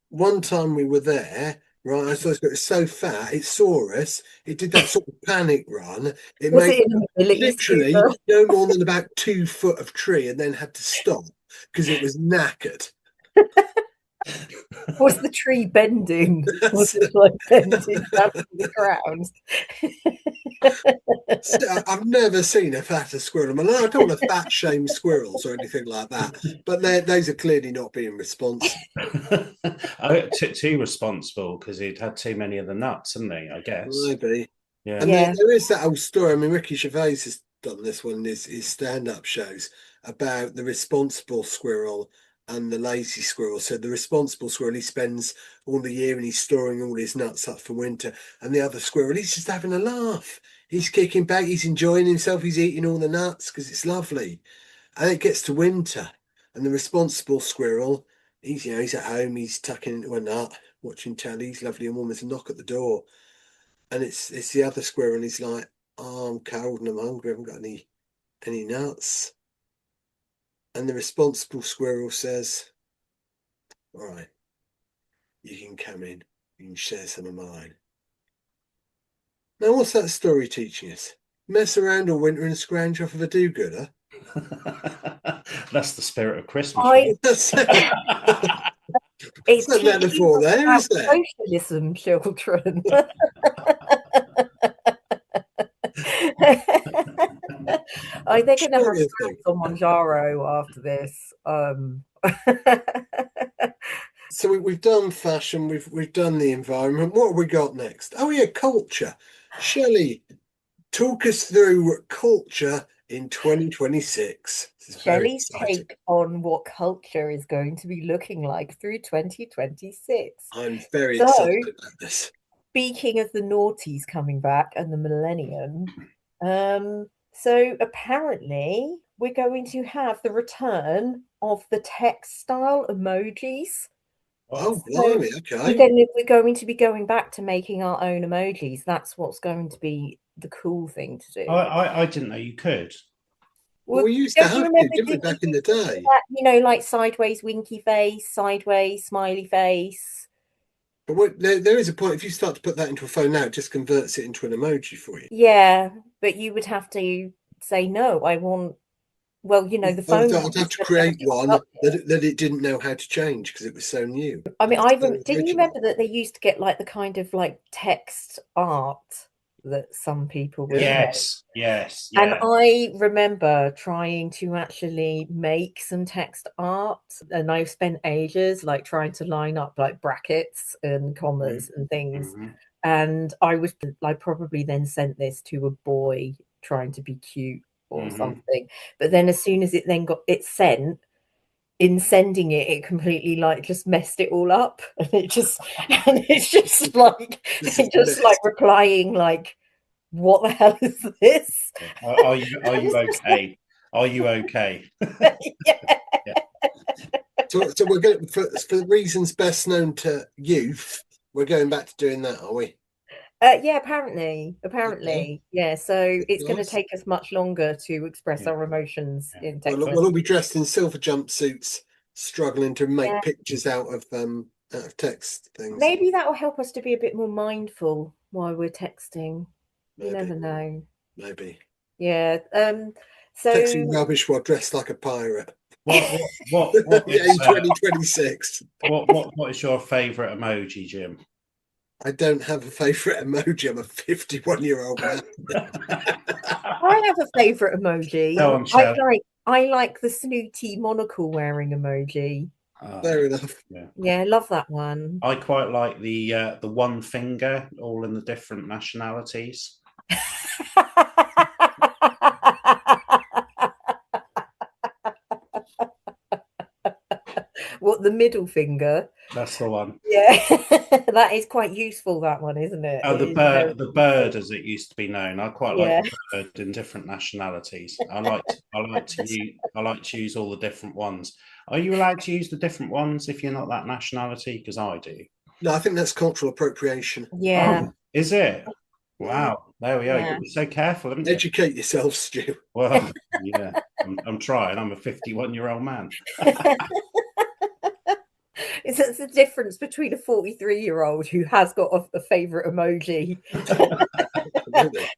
One time we were there, right? I saw it was so fat, it saw us. It did that sort of panic run. It Was made it in a mobility literally scooter? no more than about 2 foot of tree and then had to stop because it was knackered. Was the tree bending? Was So, it like bending down to the ground? I've never seen a fatter squirrel. I mean, I don't want to fat shame squirrels or anything like that, but those are clearly not being responsible. Too responsible because he'd had too many of the nuts, hadn't he? I guess. Maybe. Yeah. And Yeah. there is that old story. I mean, Ricky Gervais has done this one in his stand-up shows about the responsible squirrel and the lazy squirrel. So the responsible squirrel, he spends all the year and he's storing all his nuts up for winter. And the other squirrel, he's just having a laugh. He's kicking back, he's enjoying himself, he's eating all the nuts because it's lovely. And it gets to winter. And the responsible squirrel, he's at home, he's tucking into a nut, watching telly, he's lovely and warm. There's a knock at the door. And it's the other squirrel, and he's like, "Oh, I'm cold and I'm hungry. I haven't got any nuts." And the responsible squirrel says, "All right, you can come in. You can share some of mine." Now, what's that story teaching us? Mess around all winter and scrounge off of a do-gooder. That's the spirit of Christmas, I right? That's It no teaches metaphor us there, about is there? socialism, children. They're going to What have do you think? squirrels on Monjaro after this. So we've done fashion, we've done the environment. What have we got next? Oh yeah, culture. Shelley, talk us through culture in 2026. This is very Shelley's exciting. take on what culture is going to be looking like through 2026. I'm very So, excited about this. speaking of the noughties coming back and the millennium, so apparently we're going to have the return of the text style emojis. Oh, So blimey, okay. we're going to be going back to making our own emojis. That's what's going to be the cool thing to do. I didn't know you could. Well, Well, we used to don't you have to, remember didn't we, that we back in the used to do day? that, like sideways winky face, sideways smiley face? But there is a point, if you start to put that into a phone now, it just converts it into an emoji for you. Yeah, but you would have to say no. I want. Well, the phone I'd have is to going to create mess it one up. that it didn't know how to change because it was so new. I It mean, was so didn't you original. remember that they used to get like the kind of like text art that some people would make? Yes, yes, And yeah. I remember trying to actually make some text art, and I spent ages like trying to line up like brackets and commas and things. Mm-hmm. And I probably then sent this to a boy trying to be cute or Mm-hmm. something. But then as soon as it then got it sent, in sending it, it completely like just messed it all up. And it's just like This is just like messed. replying like, what the hell is this? Are you okay? Are you okay? Yeah. Yeah. So we're going for the reasons best known to youth. We're going back to doing that, are we? Yeah, apparently, Okay, yeah. So it's going to nice. take us much longer to express Yeah. our emotions Yeah. in We'll, text But we'll all messages. be dressed in silver jumpsuits, struggling to make Yeah, pictures out of text things. maybe that will help us to be a bit more mindful while we're texting. You Maybe, never know. maybe Yeah. texting So rubbish while dressed like a pirate. what Yeah, is in 2026. what is your favourite emoji, Jim? I don't have a favourite emoji. I'm a 51-year-old man. I have a favorite emoji. Go on, Shell. I like the snooty monocle wearing emoji. Fair enough. Yeah. Yeah, love that one. I quite like the one finger, all in the different nationalities. What, the middle finger? That's the one. Yeah, that is quite useful, that one, isn't it? Oh, It is very the useful. bird, as it used to be known. I quite like Yeah. the bird in different nationalities. I like to use all the different ones. Are you allowed to use the different ones if you're not that nationality? Because I do. No, I think that's cultural appropriation. Yeah. Oh, is it? Yeah. Wow. There we are. You've got Yeah. to be so careful, haven't you? Educate yourself, Stu. Well, yeah. I'm trying. I'm a 51-year-old man. It's the difference between a 43-year-old who has got a favorite emoji Absolutely.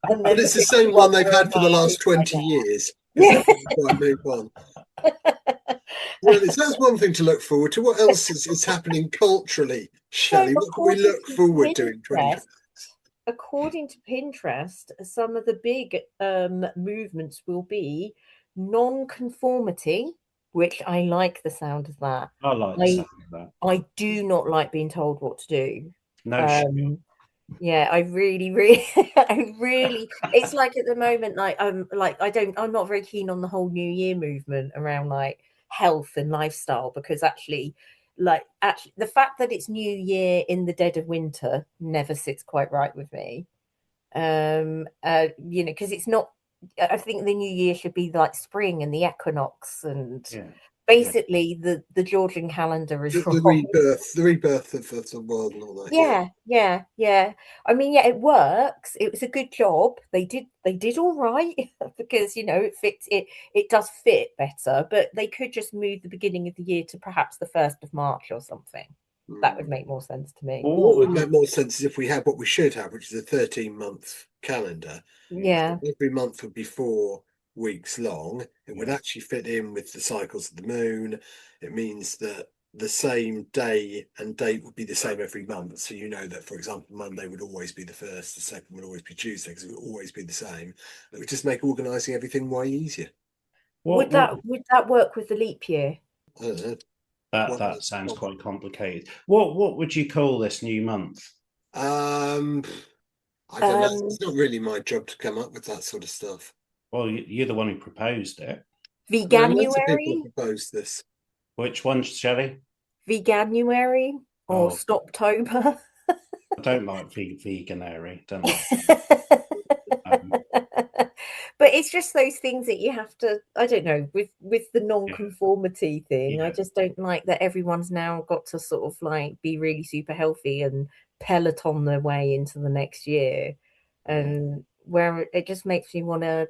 and But then the it's the same one they've 51-year-old had for the man last who's like 20 that. years because they Yeah. can't quite move on. Well, that's one thing to look forward to. What else is happening culturally, So Shelley? What can we look forward to in 2020? according to Pinterest, some of the big movements will be non-conformity, which I like the sound of that. I like the I sound of that. I do not like being told what to do. No shit. Yeah, I really, really, I really. It's like at the moment, I'm not very keen on the whole New Year movement around like health and lifestyle because actually, the fact that it's New Year in the dead of winter never sits quite right with me. Because it's not. I think the New Year should be like spring and the equinox and Yeah. Yeah. basically the Georgian calendar is The wrong. rebirth of the world and all that. Yeah. I mean, yeah, it works. It was a good job. They did all right because it fits it does fit better, but they could just move the beginning of the year to perhaps the 1st of March or something. That would make more sense to me. Well, What would make more sense is if we had what we should have, which is a 13-month calendar. Yeah. Every month would be 4 weeks long. It would Yeah. actually fit in with the cycles of the moon. It means that the same day and date would be the same every month. So you know that, for example, Monday would always be the first, the second would always be Tuesday, because it would always be the same. It would just make organising everything way easier. Would that work with the leap year? I don't know. that sounds quite complicated. What would you call this new month? I don't know. It's not really my job to come up with that sort of stuff. Well, you're the one who proposed it. There are lots of people Veganuary? who proposed this. Which one, Shelley? Veganuary or Oh, Stoptober? I don't like veganary. Don't like. But it's just those things that you have to, I don't know, with the Yeah, non-conformity thing, I yeah, just don't like that everyone's now got to sort of like be really super healthy and peloton their way into the next year. yeah. And where it just makes me want to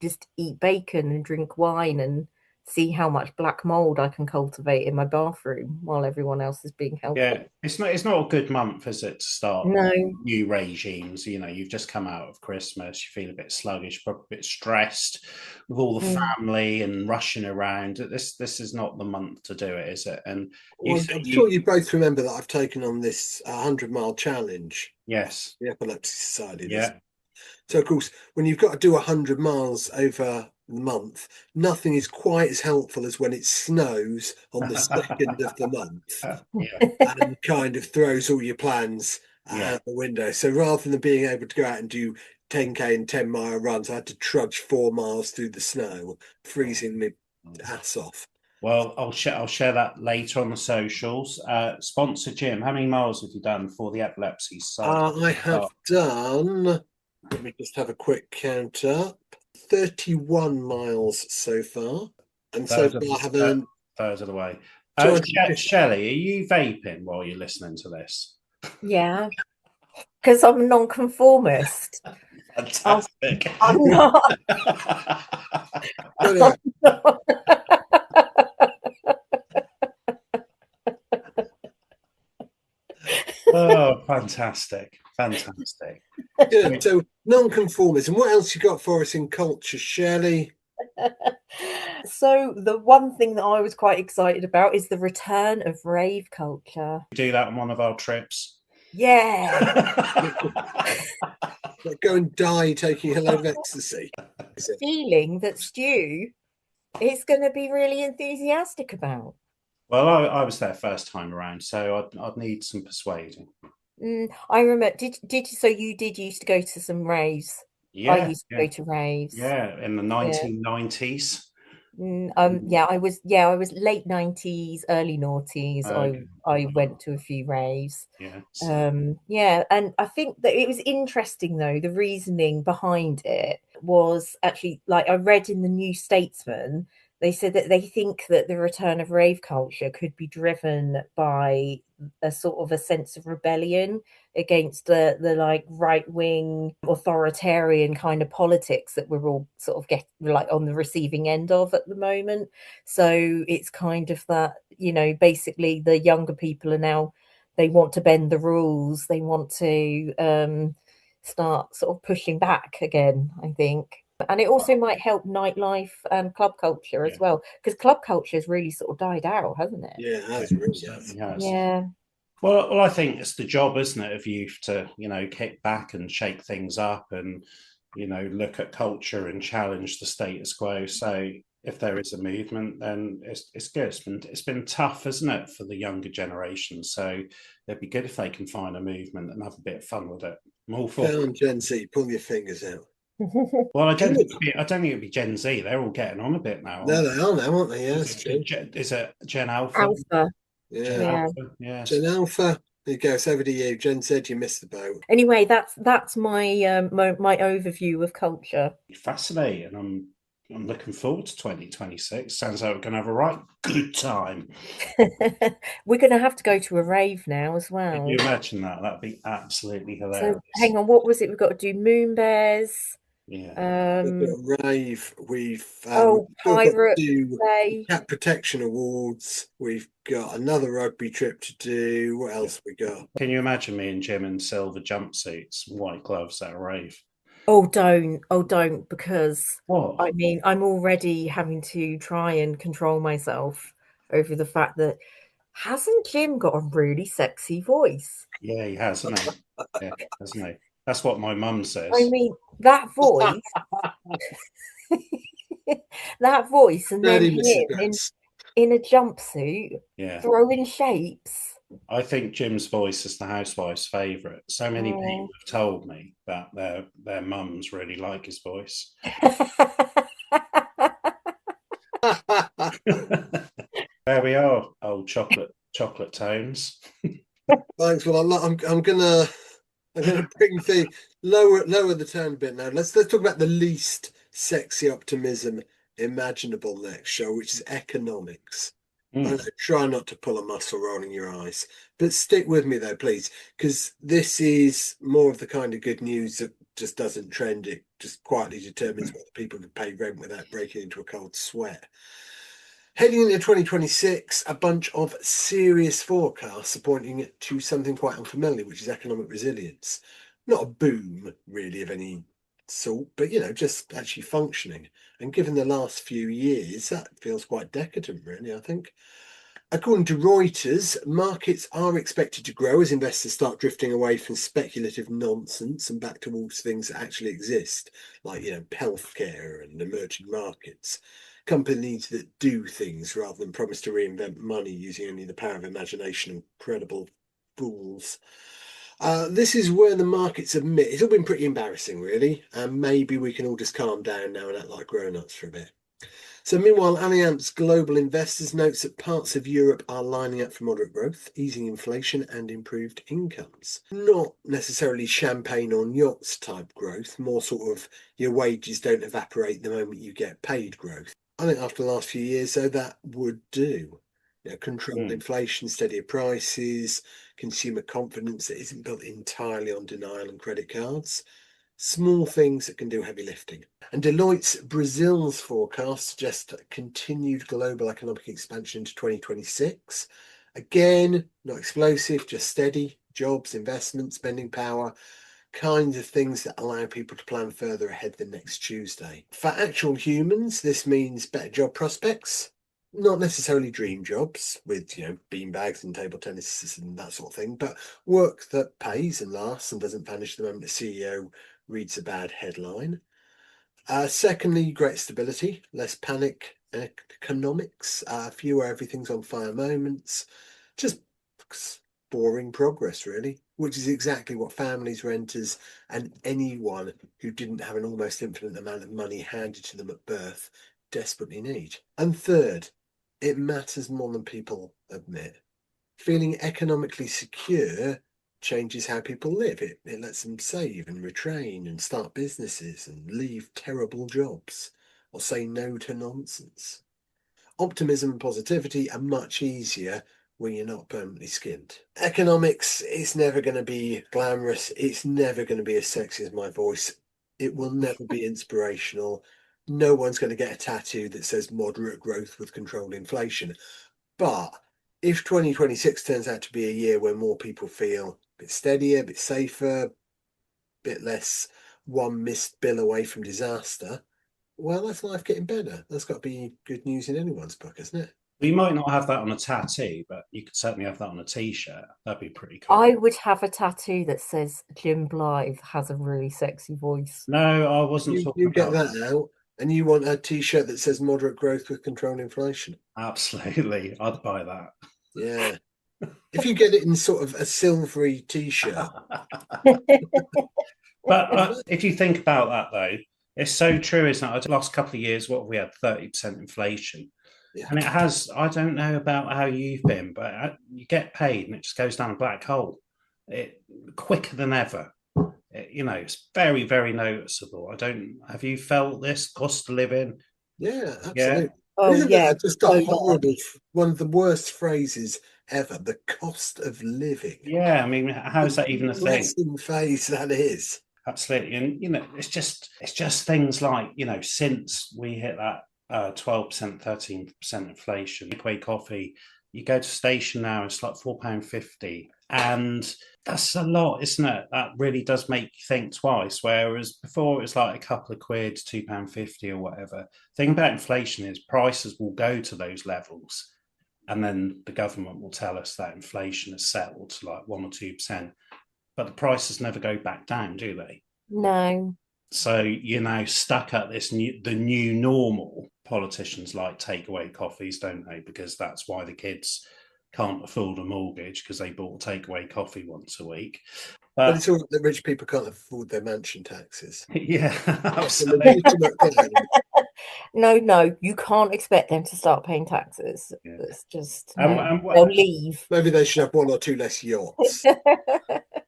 just eat bacon and drink wine and see how much black mold I can cultivate in my bathroom while everyone else is being Yeah, healthy. it's not a good month, is it, to start No. new regimes? You know, you've just come out of Christmas, you feel a bit sluggish, probably a bit stressed with all the Mm. family and rushing around. This is not the month to do it, is it? And you Well, said I'm you sure you both remember that I've taken on this 100-mile challenge, yes, the Epilepsy Society. This. yeah. So, of course, when you've got to do 100 miles over the month, nothing is quite as helpful as when it snows on the second of the month Yeah, and kind of throws all your plans yeah. out the window. So rather than being able to go out and do 10K and 10-mile runs, I had to trudge 4 miles through the snow, Oh. freezing my ass off. Well, I'll share that later on the socials. Sponsor Jim, how many miles have you done for the Epilepsy Society? I have done, let me just have a quick count up, 31 miles so far. And so Third of far I have earned third of the way. 250. Shelley, are you vaping while you're listening to this? Yeah, because I'm non-conformist. I'm, Fantastic. I'm not. I'm Anyway, not. Oh, fantastic. Fantastic. good. So non-conformism. What else you got for us in culture, Shirley? So the one thing that I was quite excited about is the return of rave culture. Do that on one of our trips. Yeah. Like go and die taking a load of ecstasy. Is it? Feeling that Stu is going to be really enthusiastic about. Well, I was there first time around, so I'd need some persuading. I remember. Did you? So you did used to go to some raves. I Yeah, used to yeah, go to raves. yeah. In the Yeah. 1990s. Yeah, I was late 90s, early noughties. Okay. I went to a few raves. Yeah. Yeah, and I think that it was interesting though, the reasoning behind it was actually like I read in the New Statesman, they said that they think that the return of rave culture could be driven by a sort of a sense of rebellion against the like right wing authoritarian kind of politics that we're all sort of get like on the receiving end of at the moment. So it's kind of that, basically the younger people are now, they want to bend the rules, they want to start sort of pushing back again, I think. And it also might help nightlife and club culture Yeah. as well, because club culture has really sort of died out, hasn't it? Yeah, it Yeah, has really has. certainly has. Yeah. Well, I think it's the job, isn't it, of youth to, kick back and shake things up and, look at culture and challenge the status quo. So if there is a movement, then it's good. It's been tough, isn't it, for the younger generation? So it'd be good if they can find a movement and have a bit of fun with it. I'm all for Come it. on, Gen Z, pull your fingers out. Well, Good. I don't think it'd be Gen Z. They're all getting on a bit now, No, aren't they are now, aren't they? Yeah, they? that's true. Is it Gen Alpha? Alpha. Gen Yeah. Yeah. Alpha, yes. Gen Alpha. There you go. It's over to you. Gen Z, you missed the boat. Anyway, that's my my overview of culture. Fascinating. I'm looking forward to 2026. Sounds like we're going to have a right good time. We're going to have to go to a rave now as Can well. you imagine that? That'd be absolutely So hang hilarious. on, what was it? We've got to do Moon Bears. Yeah. We've Um, got rave. We've oh, still got to Pirate do Day. Cat Protection Awards. We've got another rugby trip to do. What Yeah. else we got? Can you imagine me and Jim in silver jumpsuits, white gloves at a rave? Oh, don't, because What? I mean, I'm already having to try and control myself over the fact that hasn't Jim got a really sexy voice? Yeah, he has, hasn't he? Yeah, hasn't he? That's what my mum I says. mean, that voice, that voice, and then Dirty Mrs. him Bats. in a jumpsuit Yeah. throwing shapes. I think Jim's voice is the housewife's favourite. So many people Oh. have told me that their mums really like his voice. There we are, old chocolate tones. Thanks. Well, I'm gonna bring the lower the tone a bit now. Let's talk about the least sexy optimism imaginable next show, which is economics. I know, Mm. try not to pull a muscle rolling your eyes, but stick with me though, please, because this is more of the kind of good news that just doesn't trend. It just quietly determines whether people can pay rent without breaking into a cold sweat. Heading into 2026, a bunch of serious forecasts are pointing to something quite unfamiliar, which is economic resilience. Not a boom, really, of any sort, but just actually functioning. And given the last few years, that feels quite decadent, really, I think. According to Reuters, markets are expected to grow as investors start drifting away from speculative nonsense and back towards things that actually exist, like healthcare and emerging markets. Companies that do things rather than promise to reinvent money using only the power of imagination and credible fools. This is where the markets admit it's all been pretty embarrassing, really, and maybe we can all just calm down now and act like grown-ups for a bit. So meanwhile, Allianz Global Investors notes that parts of Europe are lining up for moderate growth, easing inflation and improved incomes. Not necessarily champagne on yachts type growth, more sort of your wages don't evaporate the moment you get paid growth. I think after the last few years, though, that would do. Controlled Mm. inflation, steadier prices, consumer confidence that isn't built entirely on denial and credit cards. Small things that can do heavy lifting. And Deloitte's Brazil's forecast suggests continued global economic expansion into 2026. Again, not explosive, just steady. Jobs, investment, spending power, kinds of things that allow people to plan further ahead than next Tuesday. For actual humans, this means better job prospects. Not necessarily dream jobs with, beanbags and table tennis and that sort of thing, but work that pays and lasts and doesn't vanish the moment the CEO reads a bad headline. Secondly, great stability, less panic, economics, fewer everything's on fire moments, just boring progress, really, which is exactly what families, renters, and anyone who didn't have an almost infinite amount of money handed to them at birth desperately need. And third, it matters more than people admit. Feeling economically secure changes how people live. It lets them save and retrain and start businesses and leave terrible jobs or say no to nonsense. Optimism and positivity are much easier when you're not permanently skinned. Economics is never going to be glamorous. It's never going to be as sexy as my voice. It will never be inspirational. No one's going to get a tattoo that says moderate growth with controlled inflation. But if 2026 turns out to be a year where more people feel a bit steadier, a bit safer, a bit less one missed bill away from disaster, well, that's life getting better. That's got to be good news in anyone's book, isn't it? We might not have that on a tattoo, but you could certainly have that on a t-shirt. That'd be pretty cool. I would have a tattoo that says Jim Blythe has a really sexy voice. No, I wasn't talking You get about that that. now, and you want a t-shirt that says moderate growth with controlled inflation. Absolutely. I'd buy that. Yeah. If you get it in sort of a silvery t-shirt, But if you think about that, though, it's so true, isn't it? The last couple of years, what we had 30% inflation. yeah. And it has, I don't know about how you've been, but you get paid and it just goes down a black hole quicker than ever. It's very, very noticeable. Have you felt this cost of living? Yeah, Yeah. absolutely. And Oh isn't yeah, that just a so horrible, one of the worst phrases ever? The cost of living. Yeah. I mean, how is that even a thing? Depressing phrase that is. Absolutely. And, it's just things like, since we hit that 12%, 13% inflation, Quay coffee, you go to station now, it's like £4.50. And that's a lot, isn't it? That really does make you think twice. Whereas before it was like a couple of quid, £2.50 or whatever. The thing about inflation is prices will go to those levels. And then the government will tell us that inflation is settled to like 1 or 2%. But the prices never go back down, do they? no. So you're now stuck at the new normal. Politicians like takeaway coffees, don't they? Because that's why the kids can't afford a mortgage because they bought takeaway coffee once a week. But But it's all that rich people can't afford their mansion taxes. yeah, That's a absolutely. legitimate claim. No, you can't expect them to start paying taxes. Yeah. It's just no. And They'll leave. Maybe they should have one or two less yachts.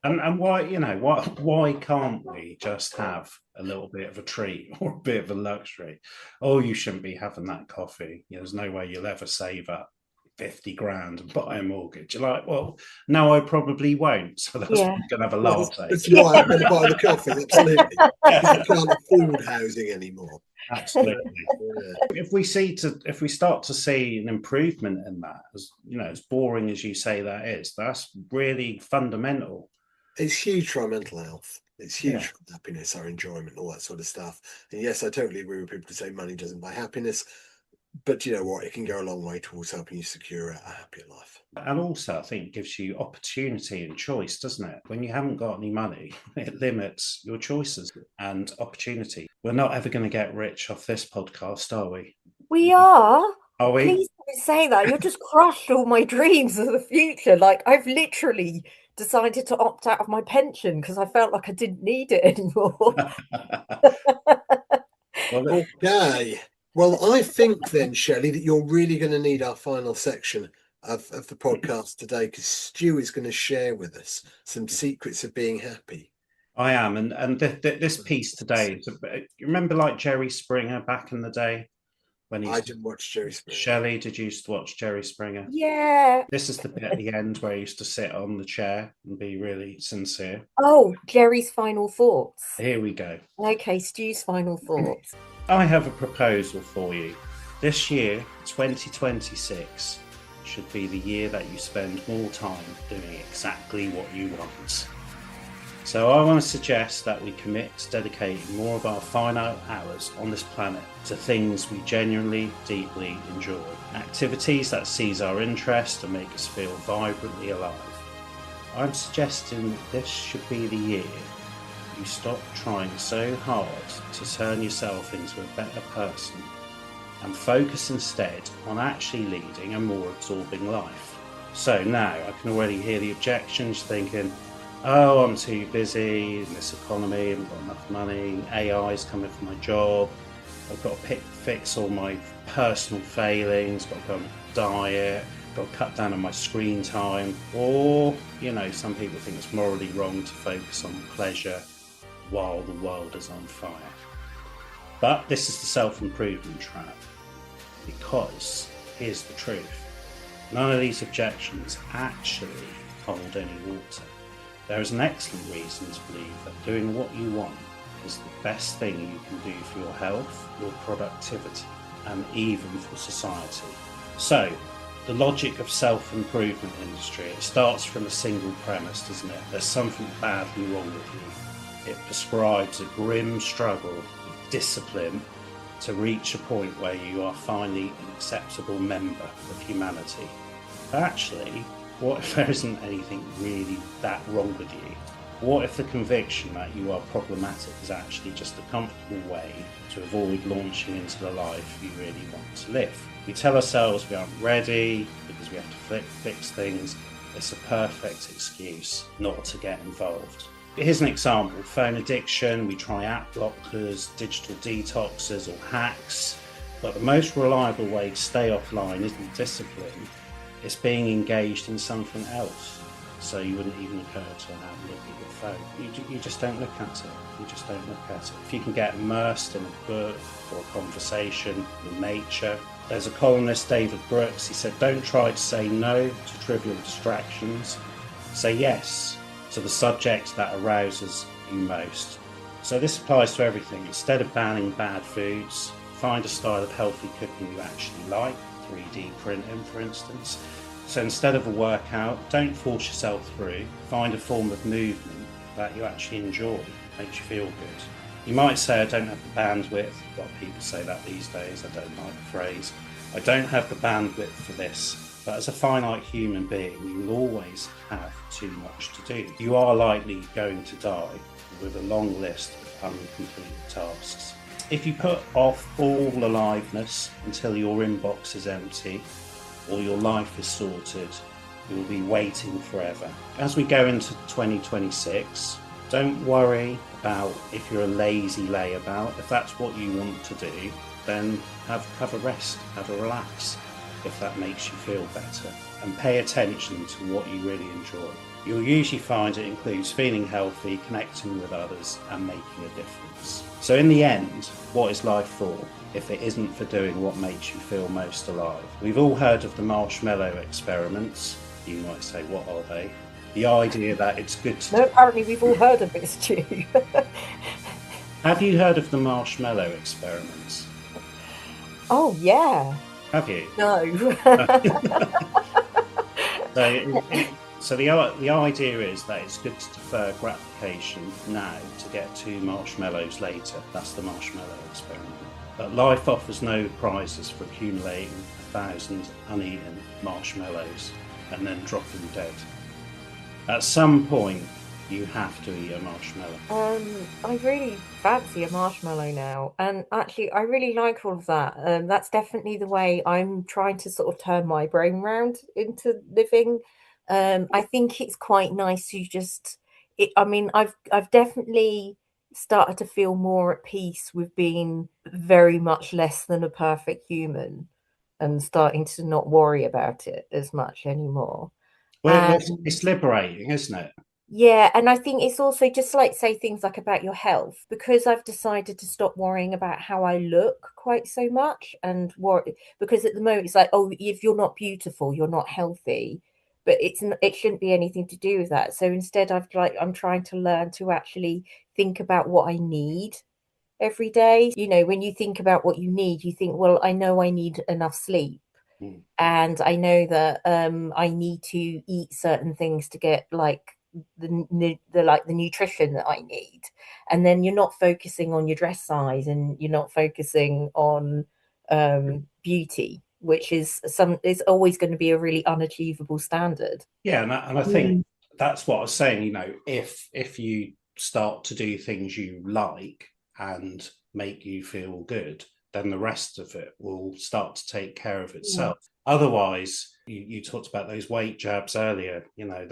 And why, why can't we just have a little bit of a treat or a bit of a luxury? Oh, you shouldn't be having that coffee. There's no way you'll ever save up 50 grand and buy a mortgage. You're like, well, no, I probably won't. So that's Yeah. going to have a latte. That's why I'm going to buy the coffee, absolutely. Because I can't afford housing anymore. Absolutely. Yeah. If we start to see an improvement in that, as boring as you say that is, that's really fundamental. It's huge for our mental health. It's huge Yeah. for happiness, our enjoyment, all that sort of stuff. And yes, I totally agree with people who say money doesn't buy happiness. But you know what? It can go a long way towards helping you secure a happier life. And also, I think it gives you opportunity and choice, doesn't it? When you haven't got any money, it limits your choices and opportunity. We're not ever going to get rich off this podcast, are we? We are. Are we? Please don't say that. You're just crushed all my dreams of the future. Like, I've literally decided to opt out of my pension because I felt like I didn't need it anymore. Well, Okay. Well, I think then, Shelley, that you're really going to need our final section of the podcast today, because Stu is going to share with us some secrets of being happy. I am, and this piece today, you remember like Jerry Springer back in the day? When I didn't watch Jerry Springer. Shelley, did you used to watch Jerry Springer? Yeah. This is the bit at the end where he used to sit on the chair and be really sincere. Oh, Jerry's final thoughts. Here we go. Okay, Stu's final thoughts. I have a proposal for you. This year, 2026, should be the year that you spend more time doing exactly what you want. So I want to suggest that we commit to dedicating more of our finite hours on this planet to things we genuinely, deeply enjoy. Activities that seize our interest and make us feel vibrantly alive. I'm suggesting this should be the year you stop trying so hard to turn yourself into a better person and focus instead on actually leading a more absorbing life. So now I can already hear the objections thinking, oh, I'm too busy in this economy, I haven't got enough money, AI's coming for my job, I've got to fix all my personal failings, got to go on a diet, got to cut down on my screen time, or, some people think it's morally wrong to focus on pleasure while the world is on fire. But this is the self-improvement trap, because here's the truth. None of these objections actually hold any water. There is an excellent reason to believe that doing what you want is the best thing you can do for your health, your productivity, and even for society. So, the logic of self-improvement industry, it starts from a single premise, doesn't it? There's something badly wrong with you. It prescribes a grim struggle with discipline to reach a point where you are finally an acceptable member of humanity. But actually, what if there isn't anything really that wrong with you? What if the conviction that you are problematic is actually just a comfortable way to avoid launching into the life you really want to live? We tell ourselves we aren't ready because we have to fix things. It's a perfect excuse not to get involved. Here's an example. Phone addiction, we try app blockers, digital detoxes or hacks, but the most reliable way to stay offline isn't discipline. It's being engaged in something else, so you wouldn't even occur to have a look at your phone. You just don't look at it. You just don't look at it. If you can get immersed in a book or a conversation with nature. There's a columnist, David Brooks, he said, don't try to say no to trivial distractions. Say yes to the subject that arouses you most. So this applies to everything. Instead of banning bad foods, find a style of healthy cooking you actually like. 3D printing, for instance. So instead of a workout, don't force yourself through. Find a form of movement that you actually enjoy, makes you feel good. You might say, I don't have the bandwidth. A lot of people say that these days. I don't like the phrase. I don't have the bandwidth for this. But as a finite human being, you will always have too much to do. You are likely going to die with a long list of uncompleted tasks. If you put off all aliveness until your inbox is empty or your life is sorted, you will be waiting forever. As we go into 2026, don't worry about if you're a lazy layabout. If that's what you want to do, then have a rest, have a relax, if that makes you feel better, and pay attention to what you really enjoy. You'll usually find it includes feeling healthy, connecting with others, and making a difference. So in the end, what is life for if it isn't for doing what makes you feel most alive? We've all heard of the marshmallow experiments. You might say, what are they? The idea that it's good to... No, apparently we've all heard of it, Stu. Have you heard of the marshmallow experiments? Oh, yeah. Have you? No. So the idea is that it's good to defer gratification now to get 2 marshmallows later. That's the marshmallow experiment. But life offers no prizes for accumulating 1,000 uneaten marshmallows and then dropping dead. At some point, you have to eat a marshmallow. I really fancy a marshmallow now, and actually I really like all of that. That's definitely the way I'm trying to sort of turn my brain round into living. I think it's quite nice to just I mean, I've definitely started to feel more at peace with being very much less than a perfect human and starting to not worry about it as much anymore. Well, And it's liberating, isn't it? yeah, and I think it's also just like say things like about your health, because I've decided to stop worrying about how I look quite so much and worry because at the moment it's like, oh, if you're not beautiful, you're not healthy. But it shouldn't be anything to do with that. So instead I'm trying to learn to actually think about what I need every day. You know, when you think about what you need, you think, well, I know I need enough sleep. And I know that I need to eat certain things to get like the nutrition that I need. And then you're not focusing on your dress size and you're not focusing on beauty, which is always going to be a really unachievable standard. Yeah, and I think that's what I was saying. You know, if you start to do things you like and make you feel good, then the rest of it will start to take care of itself. Otherwise, you talked about those weight jabs earlier. You know,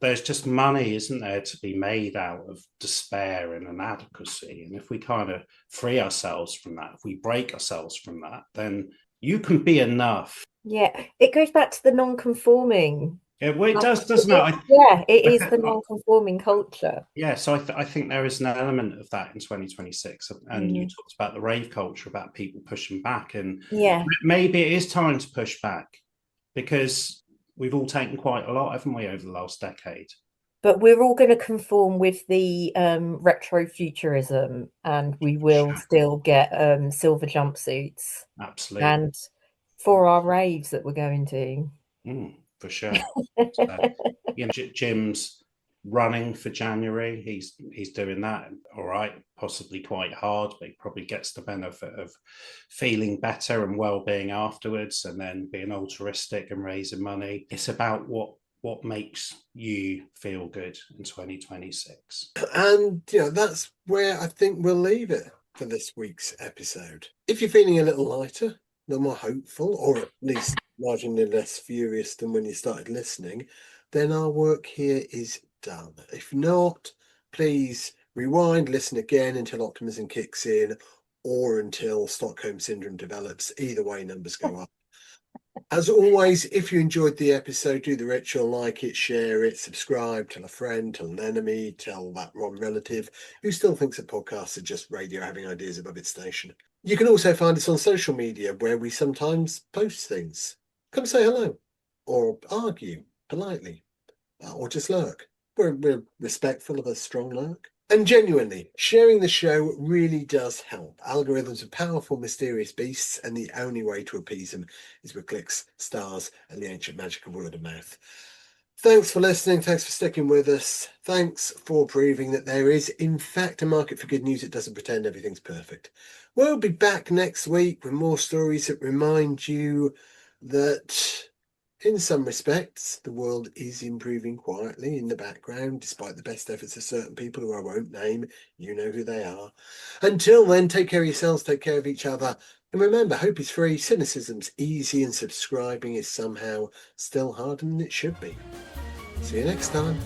there's just money, isn't there, to be made out of despair and inadequacy. And if we kind of free ourselves from that, if we break ourselves from that, then you can be enough. Yeah, it goes back to the non-conforming. It does, doesn't it? Yeah, it is the non-conforming culture. Yeah, so I think there is an element of that in 2026. And you talked about the rave culture, about people pushing back. And maybe it is time to push back because we've all taken quite a lot, haven't we, over the last decade? But we're all going to conform with the retro futurism, and we will still get silver jumpsuits. Absolutely. And for our raves that we're going to. For sure. So, you know, Jim's running for January. He's doing that all right, possibly quite hard, but he probably gets the benefit of feeling better and well-being afterwards, and then being altruistic and raising money. It's about what makes you feel good in 2026. And that's where I think we'll leave it for this week's episode. If you're feeling a little lighter, no more hopeful, or at least marginally less furious than when you started listening, then our work here is done. If not, please rewind, listen again until optimism kicks in, or until Stockholm Syndrome develops. Either way, numbers go up. As always, if you enjoyed the episode, do the ritual, like it, share it, subscribe, tell a friend, tell an enemy, tell that wrong relative who still thinks that podcasts are just radio having ideas above its station. You can also find us on social media where we sometimes post things. Come say hello, or argue politely, or just lurk. We're respectful of a strong lurk. And genuinely, sharing the show really does help. Algorithms are powerful, mysterious beasts, and the only way to appease them is with clicks, stars, and the ancient magic of word of mouth. Thanks for listening. Thanks for sticking with us. Thanks for proving that there is, in fact, a market for good news that doesn't pretend everything's perfect. We'll be back next week with more stories that remind you that in some respects, the world is improving quietly in the background, despite the best efforts of certain people who I won't name. You know who they are. Until then, take care of yourselves, take care of each other. And remember, hope is free, cynicism's easy, and subscribing is somehow still harder than it should be. See you next time.